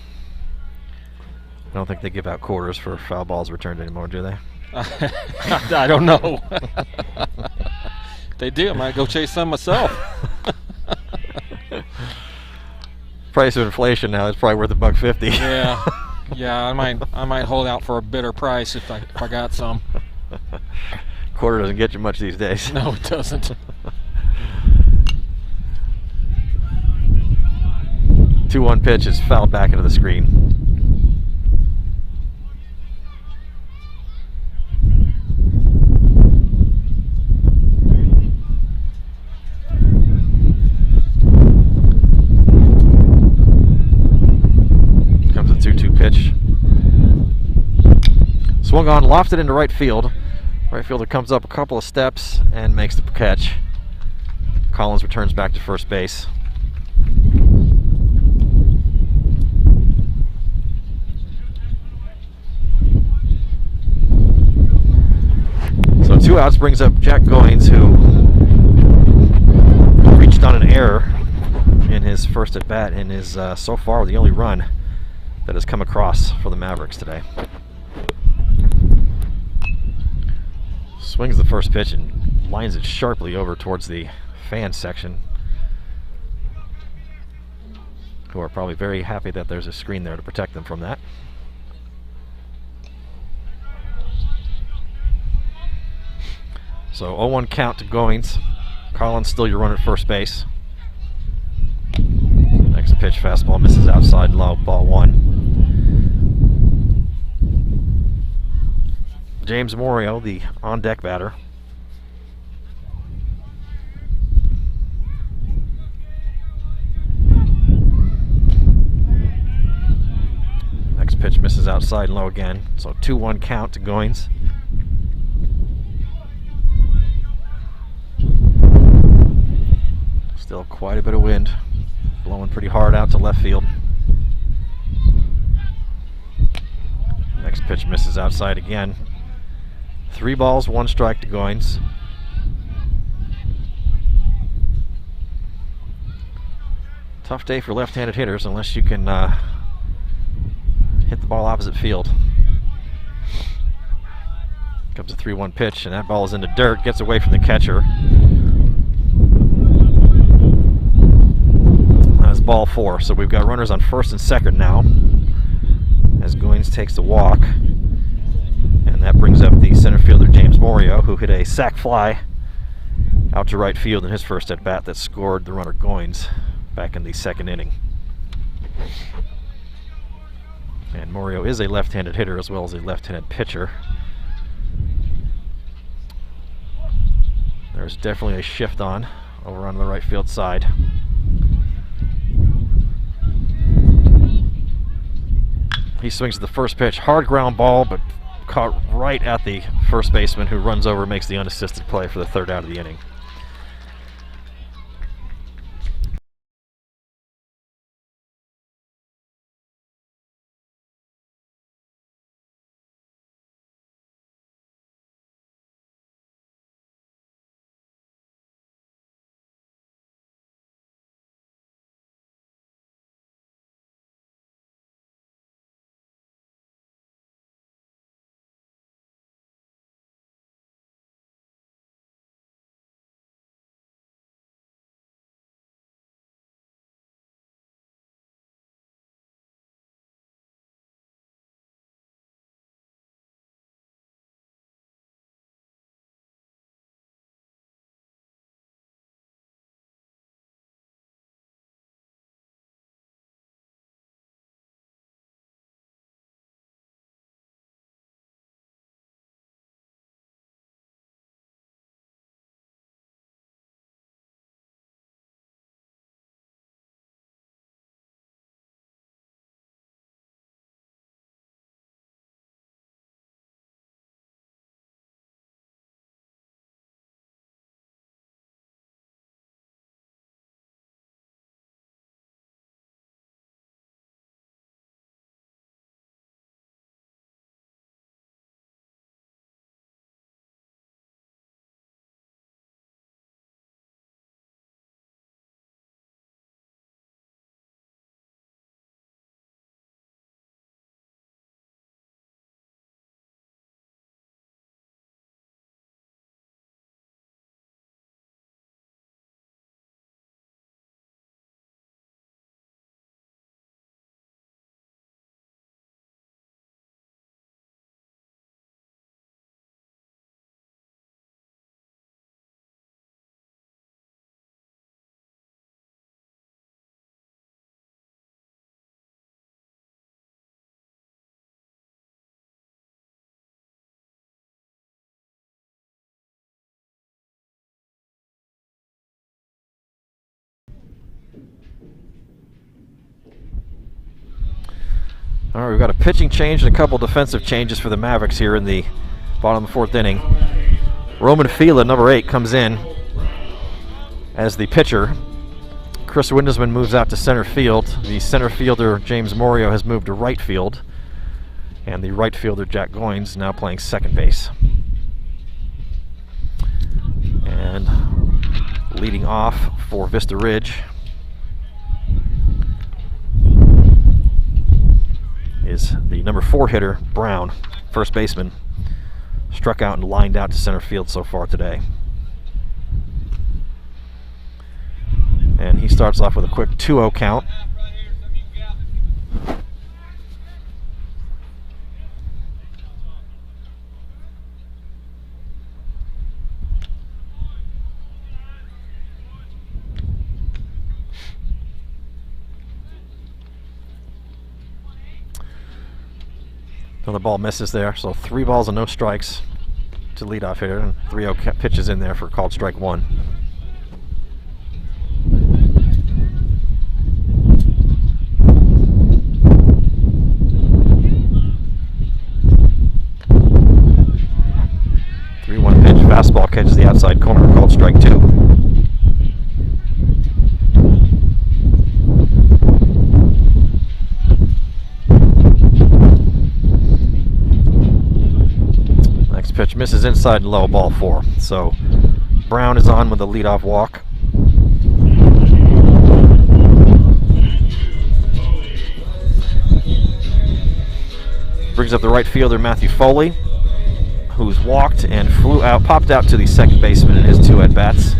I don't think they give out quarters for foul balls returned anymore, do they? I don't know. If they do, I might go chase some myself. Price of inflation now is probably worth $1.50. Yeah. Yeah, I might hold out for a better price if I got some. Quarter doesn't get you much these days. No, it doesn't. 2-1 pitch is fouled back into the screen. Comes a 2-2 pitch. Swung on, lofted into right field. Right fielder comes up a couple of steps and makes the catch. Collins returns back to first base. So 2 outs brings up Jack Goins, who reached on an error in his first at bat and is so far the only run that has come across for the Mavericks today. Swings the first pitch and lines it sharply over towards the fan section, who are probably very happy that there's a screen there to protect them from that. So 0-1 count to Goins. Collins still your run at first base. Next pitch, fastball misses outside low, ball 1. James Morio, the on-deck batter. Next pitch misses outside and low again. So 2-1 count to Goins. Still quite a bit of wind, blowing pretty hard out to left field. Next pitch misses outside again. 3 balls, 1 strike to Goins. Tough day for left-handed hitters unless you can hit the ball opposite field. Comes a 3-1 pitch, and that ball is into dirt, gets away from the catcher. That's ball 4, so we've got runners on first and second now as Goins takes the walk. And that brings up the center fielder James Morio, who hit a sac fly out to right field in his first at bat that scored the runner Goins back in the second inning. And Morio is a left-handed hitter as well as a left-handed pitcher. There's definitely a shift on over on the right field side. He swings at the first pitch, hard ground ball, but caught right at the first baseman, who runs over and makes the unassisted play for the 3rd out of the inning. All right, we've got a pitching change and a couple defensive changes for the Mavericks here in the bottom of the 4th inning. Roman Fila, number 8, comes in as the pitcher. Chris Windesman moves out to center field. The center fielder, James Morio, has moved to right field. And the right fielder, Jack Goins, now playing second base. And leading off for Vista Ridge is the number 4 hitter, Brown, first baseman. Struck out and lined out to center field so far today. And he starts off with a quick 2-0 count. So the ball misses there, so 3 balls and no strikes to leadoff hitter, and 3-0 pitches in there for called strike 1. Pitch, fastball catches the outside corner, called strike 2. Next pitch misses inside and low, ball 4. So Brown is on with a leadoff walk. Brings up the right fielder, Matthew Foley, who's walked and popped out to the second baseman in his 2 at-bats.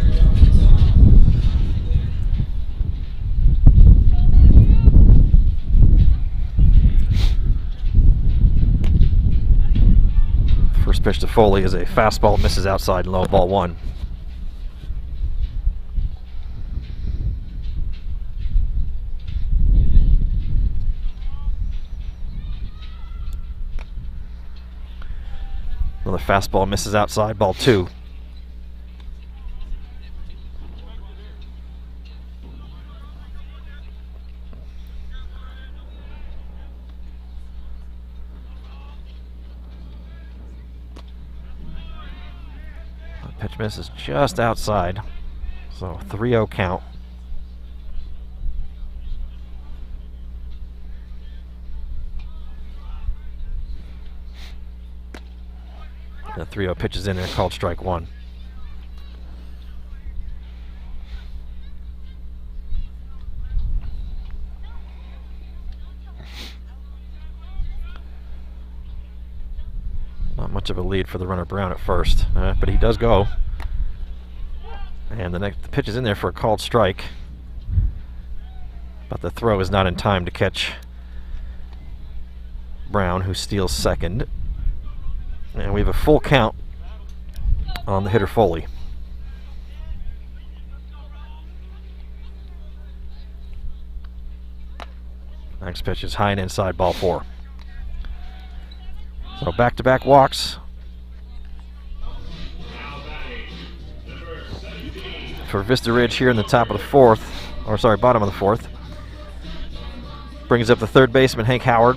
First pitch to Foley is a fastball, misses outside, low, ball 1. Another fastball misses outside, ball 2. Pitch misses just outside, so 3-0 count. The 3-0 pitches in there, called strike 1. Not much of a lead for the runner Brown at first, but he does go. And the pitch is in there for a called strike, but the throw is not in time to catch Brown, who steals second. And we have a full count on the hitter Foley. Next pitch is high and inside, ball 4. So back-to-back walks for Vista Ridge here in the top of the 4th, or sorry, bottom of the 4th. Brings up the third baseman, Hank Howard.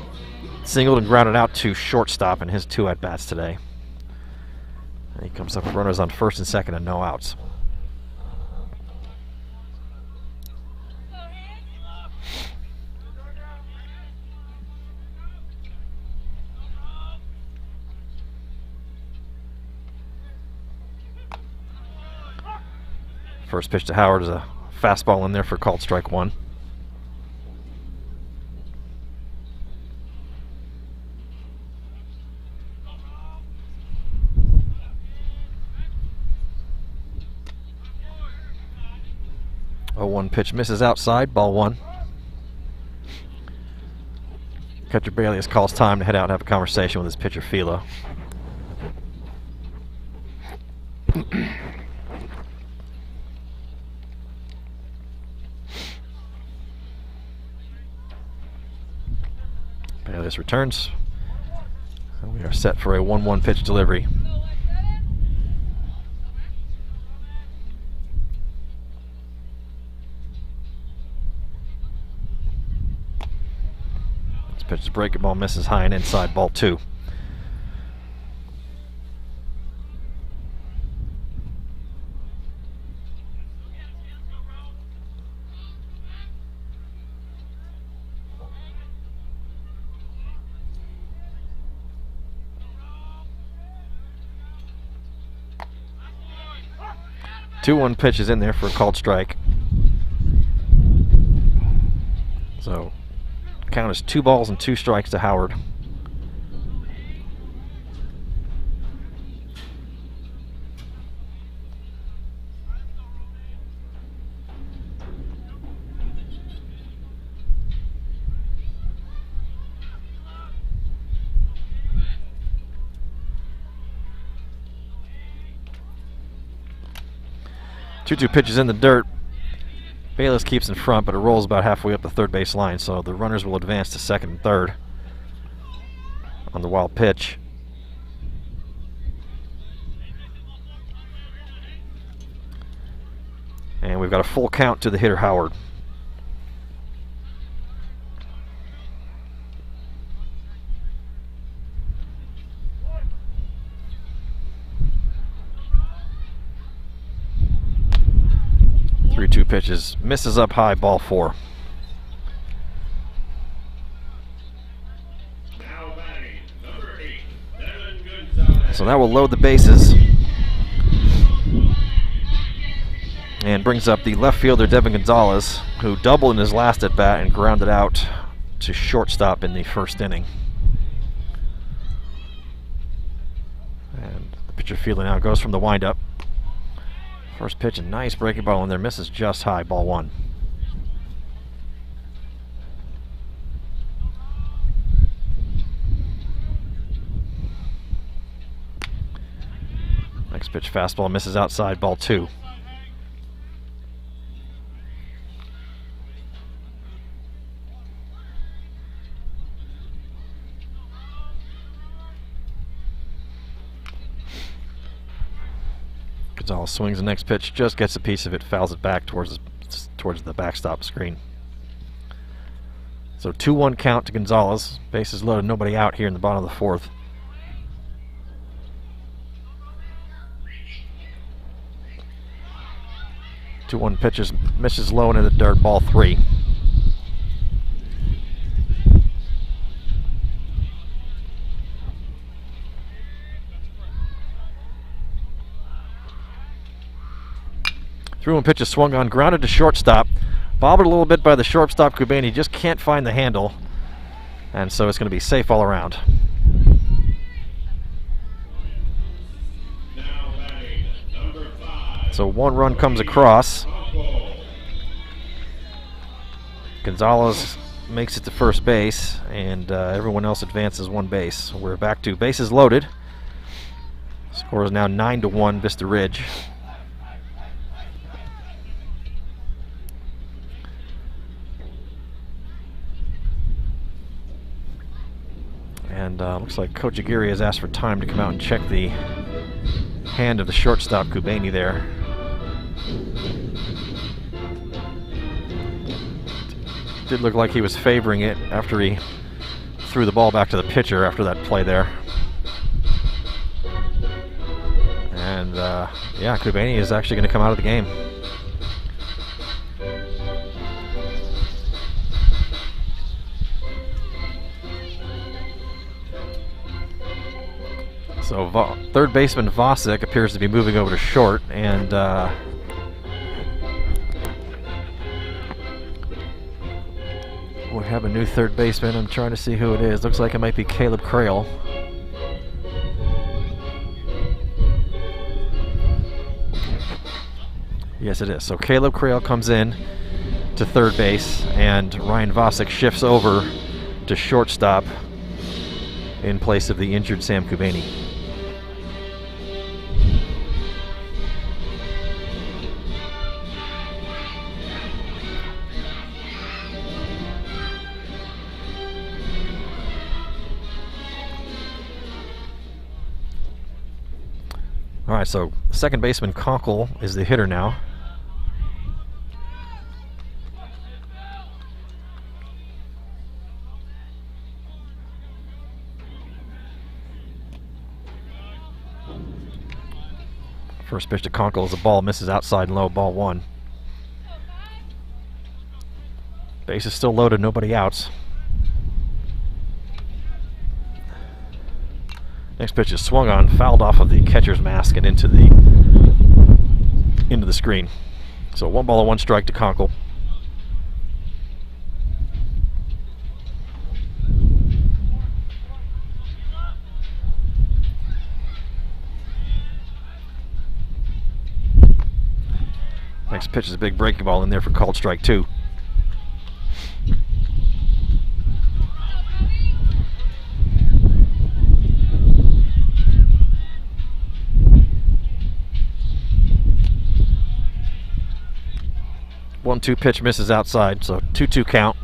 Singled and grounded out to shortstop in his 2 at-bats today. And he comes up with runners on first and second and no outs. First pitch to Howard is a fastball in there for called strike 1. One pitch misses outside, ball 1. Catcher Bailey calls time to head out and have a conversation with his pitcher Fila. Bailey returns. And we are set for a 1-1 pitch delivery. Pitches breaking ball, misses high and inside, ball 2. Two 1 pitches in there for a called strike. So count is 2 balls and 2 strikes to Howard. Two pitches in the dirt. Bayless keeps in front, but it rolls about halfway up the third base line, so the runners will advance to second and third on the wild pitch. And we've got a full count to the hitter, Howard. Two pitches, misses up high, ball 4. So that will load the bases and brings up the left fielder Devin Gonzalez, who doubled in his last at bat and grounded out to shortstop in the first inning. And the pitcher fielding now goes from the windup. First pitch, a nice breaking ball in there, misses just high, ball 1. Next pitch, fastball, misses outside, ball 2. Gonzalez swings the next pitch, just gets a piece of it, fouls it back towards the backstop screen. So 2-1 count to Gonzalez. Bases loaded, nobody out here in the bottom of the 4th. Two 1 pitches, misses low into the dirt, ball 3. Threw 1 pitch is swung on, grounded to shortstop. Bobbled a little bit by the shortstop Kubani, just can't find the handle. And so it's going to be safe all around. So 1 run comes across. Gonzalez makes it to first base, and everyone else advances 1 base. We're back to bases loaded. Score is now 9-1 Vista Ridge. And looks like Coach Aguirre has asked for time to come out and check the hand of the shortstop Kubani there. Did look like he was favoring it after he threw the ball back to the pitcher after that play there. And yeah, Kubani is actually going to come out of the game. So third baseman Vosick appears to be moving over to short, and we have a new third baseman. I'm trying to see who it is. Looks like it might be Caleb Crail. Yes, it is. So Caleb Crail comes in to third base, and Ryan Vosick shifts over to shortstop in place of the injured Sam Kubani. All right, so second baseman Conkle is the hitter now. First pitch to Conkle as the ball misses outside and low, ball 1. Base is still loaded, nobody outs. Next pitch is swung on, fouled off of the catcher's mask and into the screen. So 1 ball and 1 strike to Conkle. Next pitch is a big breaking ball in there for called strike 2. One-two pitch misses outside, so 2-2 count.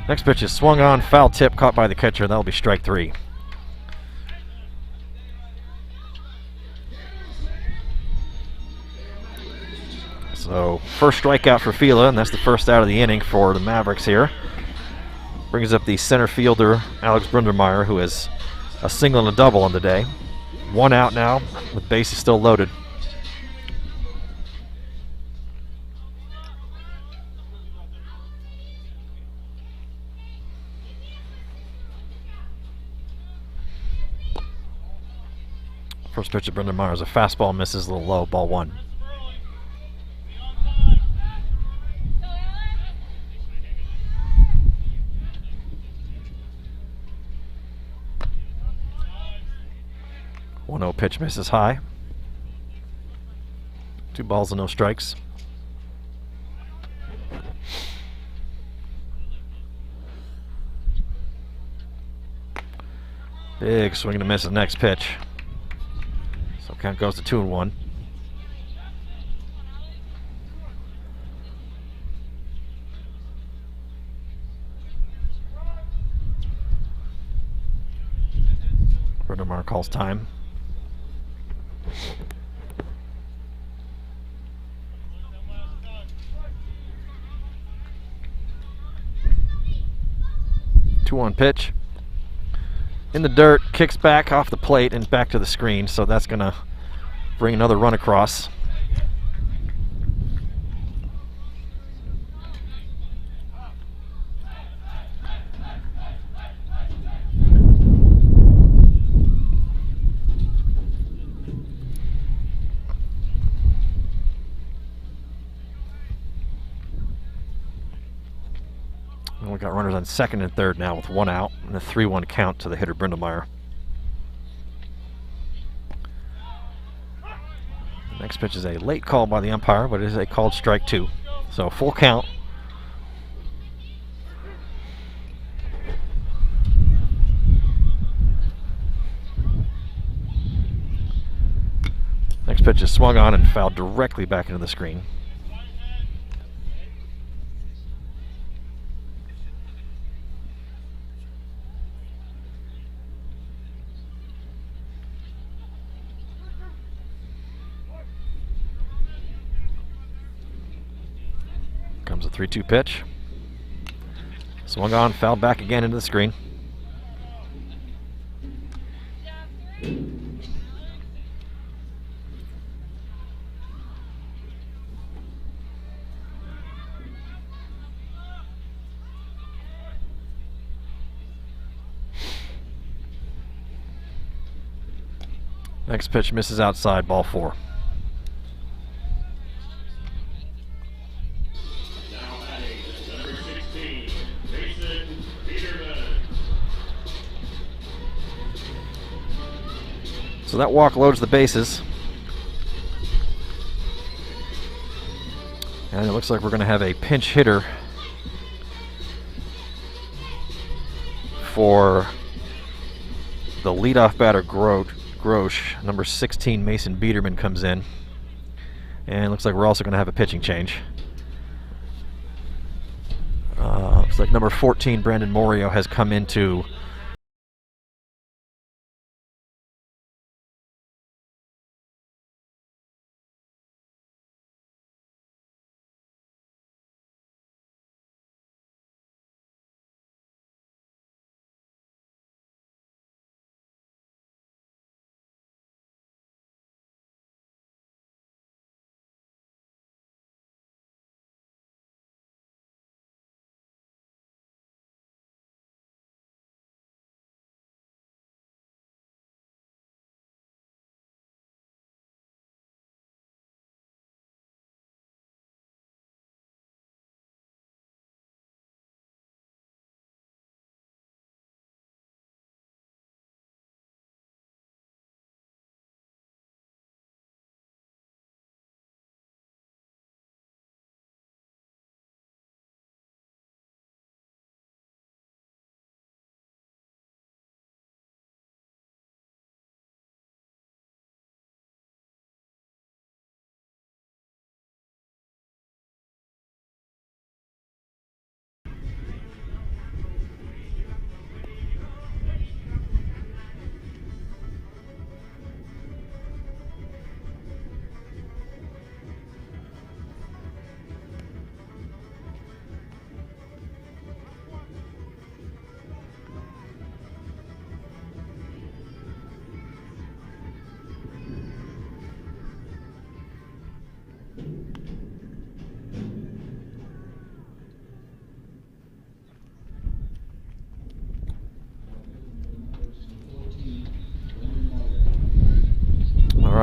Next pitch is swung on, foul tip, caught by the catcher. That'll be strike 3. So first strikeout for Fila, and that's the first out of the inning for the Mavericks here. Brings up the center fielder, Alex Brundermeyer, who has a single and a double on the day. 1 out now, with bases still loaded. First pitch of Brundermeyer is a fastball, misses a little low, ball 1. One 0 pitch misses high. 2 balls and no strikes. Big swing and a miss at the next pitch. So count goes to 2-1. Brundermeyer calls time. Two-one pitch. In the dirt, kicks back off the plate and back to the screen, so that's going to bring another run across. And we got runners on second and third now with 1 out and a 3-1 count to the hitter Brundermeyer. Next pitch is a late call by the umpire, but it is a called strike 2. So full count. Next pitch is swung on and fouled directly back into the screen. Comes a 3-2 pitch. Swung on, fouled back again into the screen. Next pitch misses outside, ball 4. So that walk loads the bases. And it looks like we're going to have a pinch hitter for the leadoff batter, Grosh. Number 16, Mason Biederman, comes in. And it looks like we're also going to have a pitching change. Looks like number 14, Brandon Morio, has come into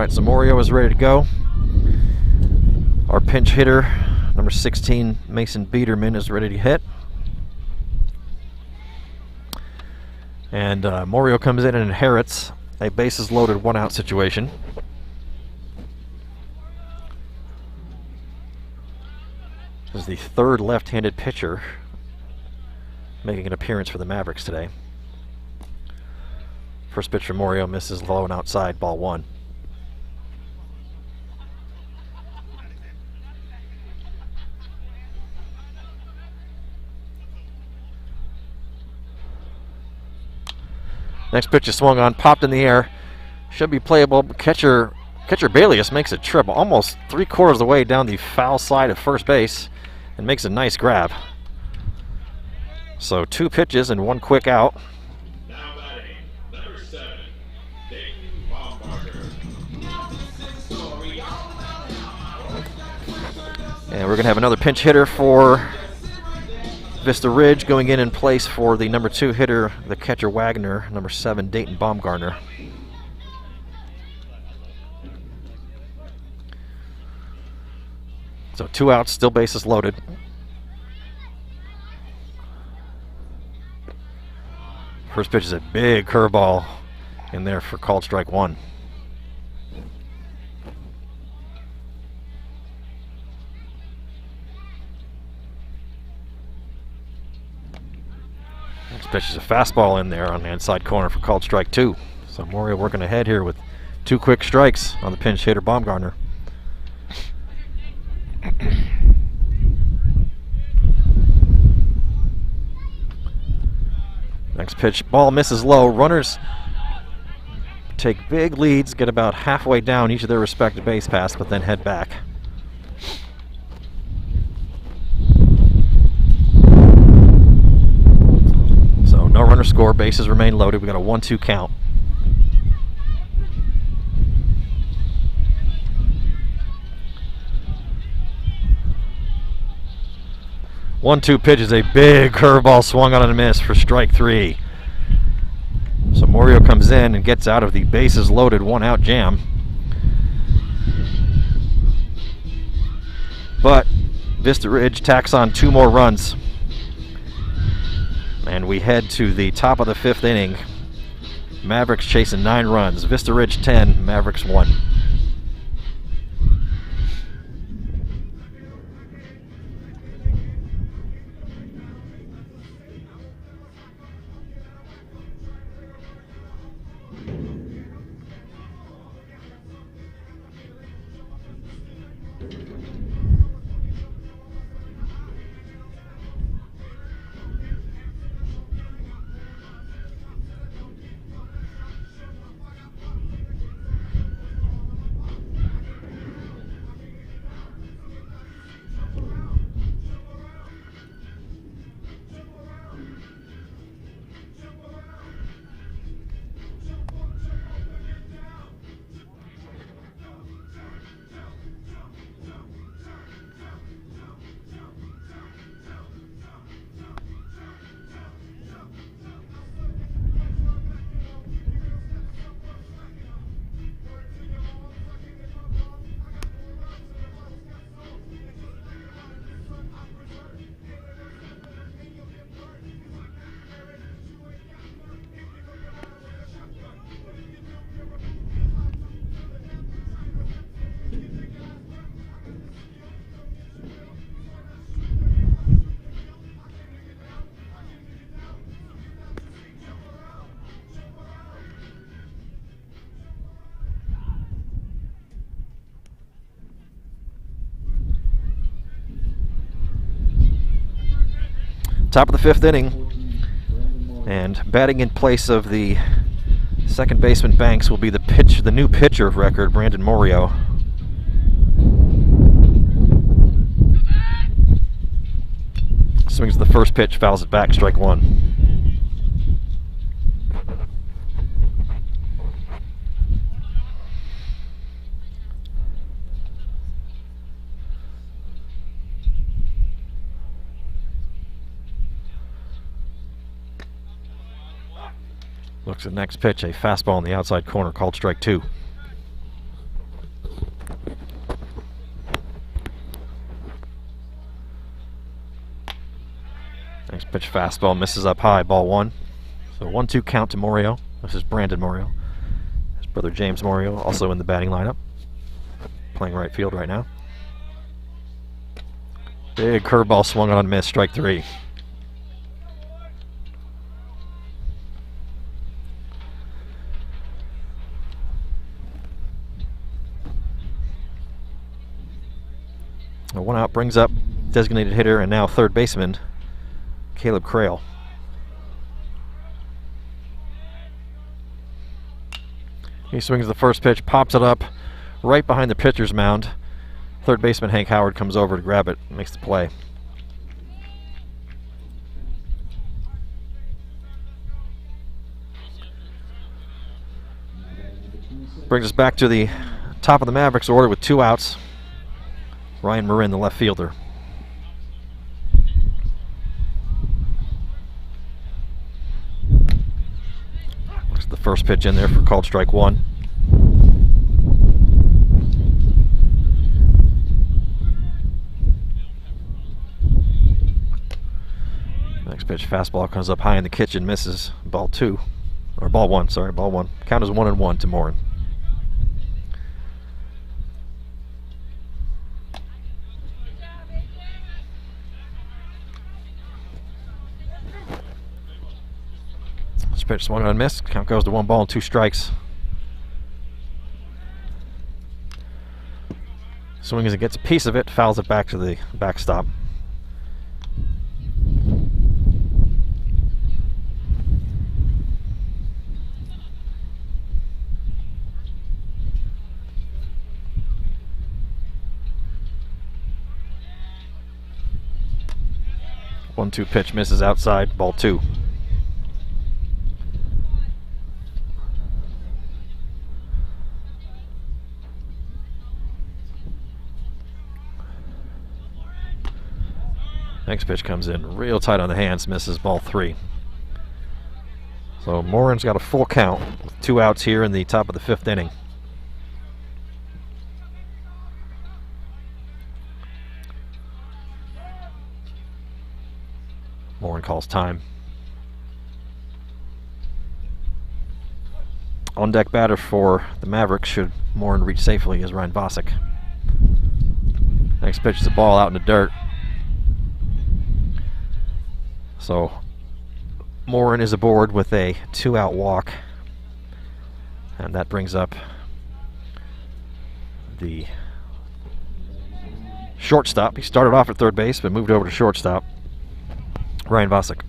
right, so Morio is ready to go. Our pinch hitter, number 16, Mason Biederman, is ready to hit. And Morio comes in and inherits a bases loaded 1-out situation. This is the third left-handed pitcher making an appearance for the Mavericks today. First pitch for Morio misses low and outside, ball 1. Next pitch is swung on, popped in the air. Should be playable. Catcher Balius makes a trip almost 3/4 of the way down the foul side of first base and makes a nice grab. So 2 pitches and 1 quick out. Now batting, number 7, Dayton Baumgartner. And we're going to have another pinch hitter for Vista Ridge going in place for the number 2 hitter, the catcher Wagner, number 7, Dayton Baumgartner. So 2 outs, still bases loaded. First pitch is a big curveball in there for called strike 1. Next pitch is a fastball in there on the inside corner for called strike 2. So Morio working ahead here with 2 quick strikes on the pinch hitter Baumgartner. Next pitch, ball misses low. Runners take big leads, get about halfway down each of their respective base paths, but then head back. So no runner score, bases remain loaded. We got a 1-2 count. One-two pitch is a big curveball swung on and a miss for strike 3. So Morio comes in and gets out of the bases loaded 1-out jam. But Vista Ridge tacks on 2 more runs. And we head to the top of the 5th inning. Mavericks chasing 9 runs. Vista Ridge 10, Mavericks 1. Top of the 5th inning, and batting in place of the second baseman Banks will be the new pitcher of record, Brandon Morio. Swings the first pitch, fouls it back, strike 1. Looks at the next pitch, a fastball in the outside corner, called strike 2. Pitch fastball misses up high, ball 1. So 1-2 count to Morio. This is Brandon Morio. His brother James Morio, also in the batting lineup, playing right field right now. Big curveball swung on and missed, strike 3. A 1 out brings up designated hitter and now third baseman Caleb Crail. He swings the first pitch, pops it up right behind the pitcher's mound. Third baseman Hank Howard comes over to grab it, makes the play. Brings us back to the top of the Mavericks order with 2 outs. Ryan Marin, the left fielder. Looks at the first pitch in there for called strike 1. Next pitch, fastball comes up high in the kitchen, misses. Ball 2. Or ball 1, sorry, ball 1. Count is 1-1 to Morin. Pitch swung on and missed. Count goes to 1 ball and 2 strikes. Swings and gets a piece of it, fouls it back to the backstop. One-two pitch misses outside, ball 2. Next pitch comes in real tight on the hands, misses, ball 3. So Morin's got a full count with 2 outs here in the top of the 5th inning. Morin calls time. On deck batter for the Mavericks, should Morin reach safely, is Ryan Vosick. Next pitch is a ball out in the dirt. So Morin is aboard with a 2-out walk, and that brings up the shortstop. He started off at third base but moved over to shortstop, Ryan Vosick.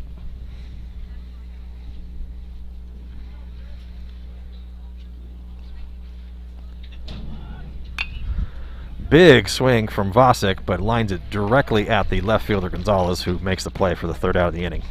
Big swing from Vosick, but lines it directly at the left fielder Gonzalez, who makes the play for the 3rd out of the inning.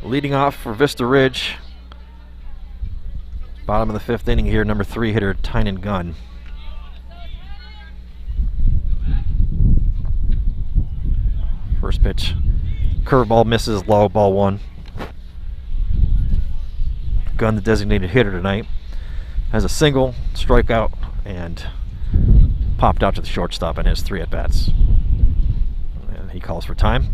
Leading off for Vista Ridge, bottom of the 5th inning here, number 3 hitter Tynan Gunn. First pitch Curveball misses low, ball 1. Gunn, the designated hitter tonight, has a single, strikeout, and popped out to the shortstop and has 3 at-bats. And he calls for time.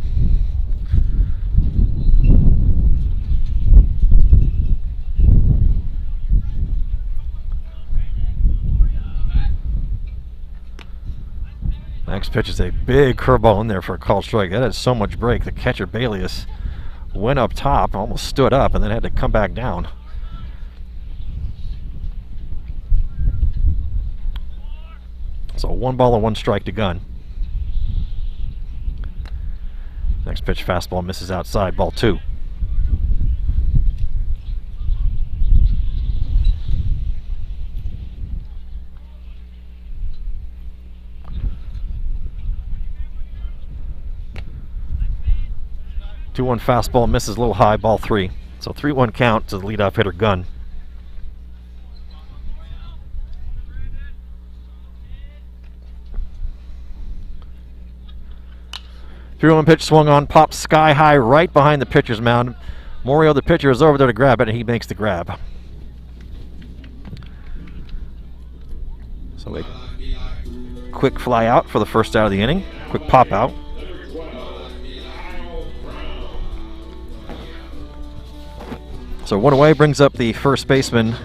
Next pitch is a big curveball in there for a called strike. That had so much break. The catcher, Balius, went up top, almost stood up, and then had to come back down. So 1 ball and 1 strike to Gunn. Next pitch, fastball, misses outside, ball 2. Two-one fastball, misses a little high, ball 3. So 3-1 count to the leadoff hitter, Gunn. Three-one pitch swung on, popped sky high right behind the pitcher's mound. Morio, the pitcher, is over there to grab it, and he makes the grab. So a quick fly out for the first out of the inning. Quick pop out. So 1 away brings up the first baseman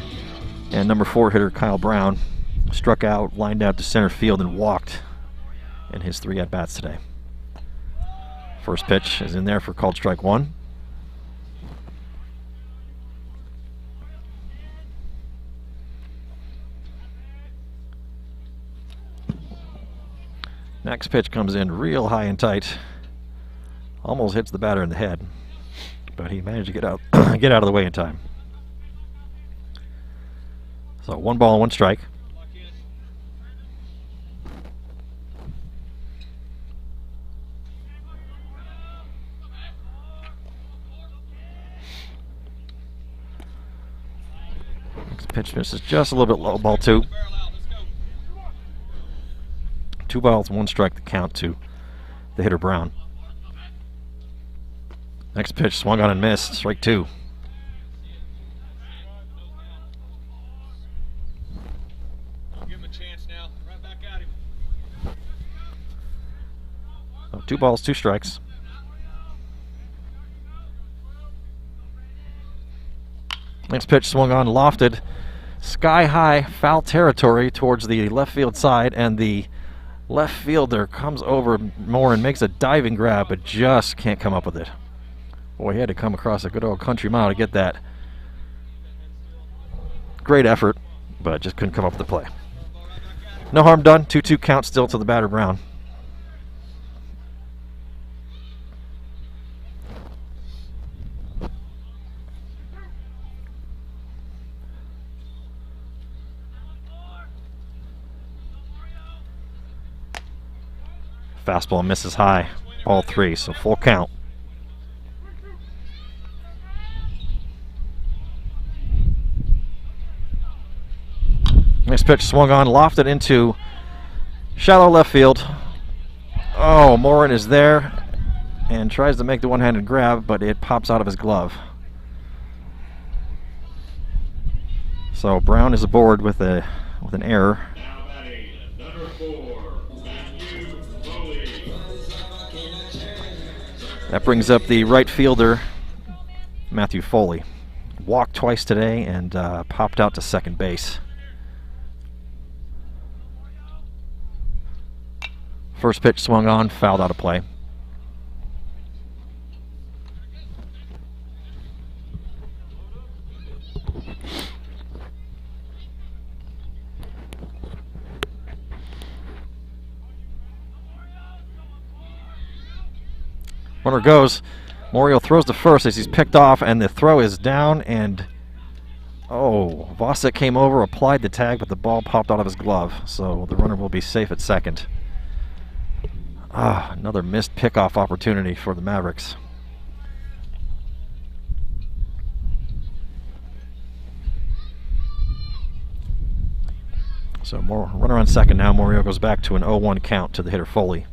and number 4 hitter Kyle Brown. Struck out, lined out to center field, and walked in his 3 at-bats today. First pitch is in there for called strike 1. Next pitch comes in real high and tight. Almost hits the batter in the head, but he managed to get out get out of the way in time. So 1 ball and 1 strike. Next pitch misses just a little bit low, ball 2. 2 balls, 1 strike to count to the hitter Brown. Next pitch swung on and missed, strike 2. Give him a chance now. Right back at him. So 2 balls, 2 strikes. Next pitch swung on, lofted, sky high, foul territory towards the left field side, and the left fielder comes over more and makes a diving grab, but just can't come up with it. Boy, he had to come across a good old country mile to get that. Great effort, but just couldn't come up with the play. No harm done. 2-2 count still to the batter Brown. Fastball misses high, ball 3, so full count. Next pitch swung on, lofted into shallow left field. Oh, Morin is there and tries to make the one-handed grab, but it pops out of his glove. So Brown is aboard with an error. That brings up the right fielder, Matthew Foley. Walked twice today and popped out to second base. First pitch swung on, fouled out of play. Runner goes. Morio throws to first as he's picked off, and the throw is down, and Vosek came over, applied the tag, but the ball popped out of his glove, so the runner will be safe at second. Another missed pickoff opportunity for the Mavericks. So runner on second now. Morio goes back to an 0-1 count to the hitter Foley.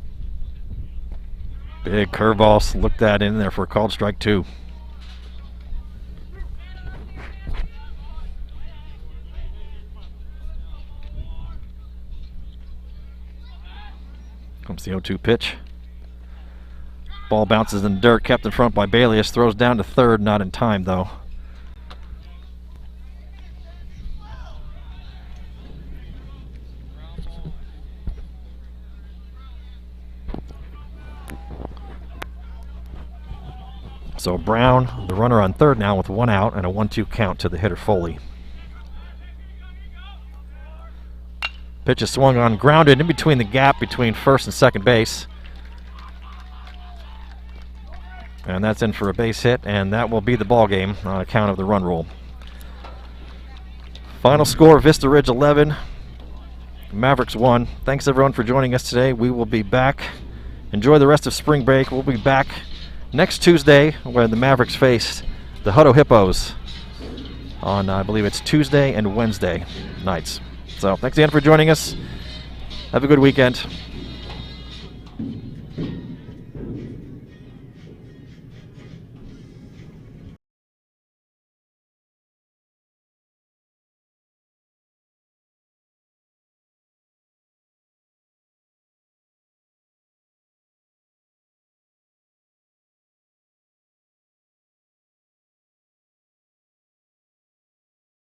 Big curveball, looked that in there for a called strike 2. Comes the 0-2 pitch. Ball bounces in the dirt, kept in front by Balius, throws down to third, not in time though. So Brown, the runner on third now with 1 out and a 1-2 count to the hitter Foley. Pitch is swung on, grounded in between the gap between first and second base. And that's in for a base hit, and that will be the ball game on account of the run rule. Final score, Vista Ridge 11, Mavericks 1. Thanks everyone for joining us today. We will be back. Enjoy the rest of spring break. We'll be back next Tuesday where the Mavericks face the Hutto Hippos on, I believe it's Tuesday and Wednesday nights. So thanks again for joining us. Have a good weekend.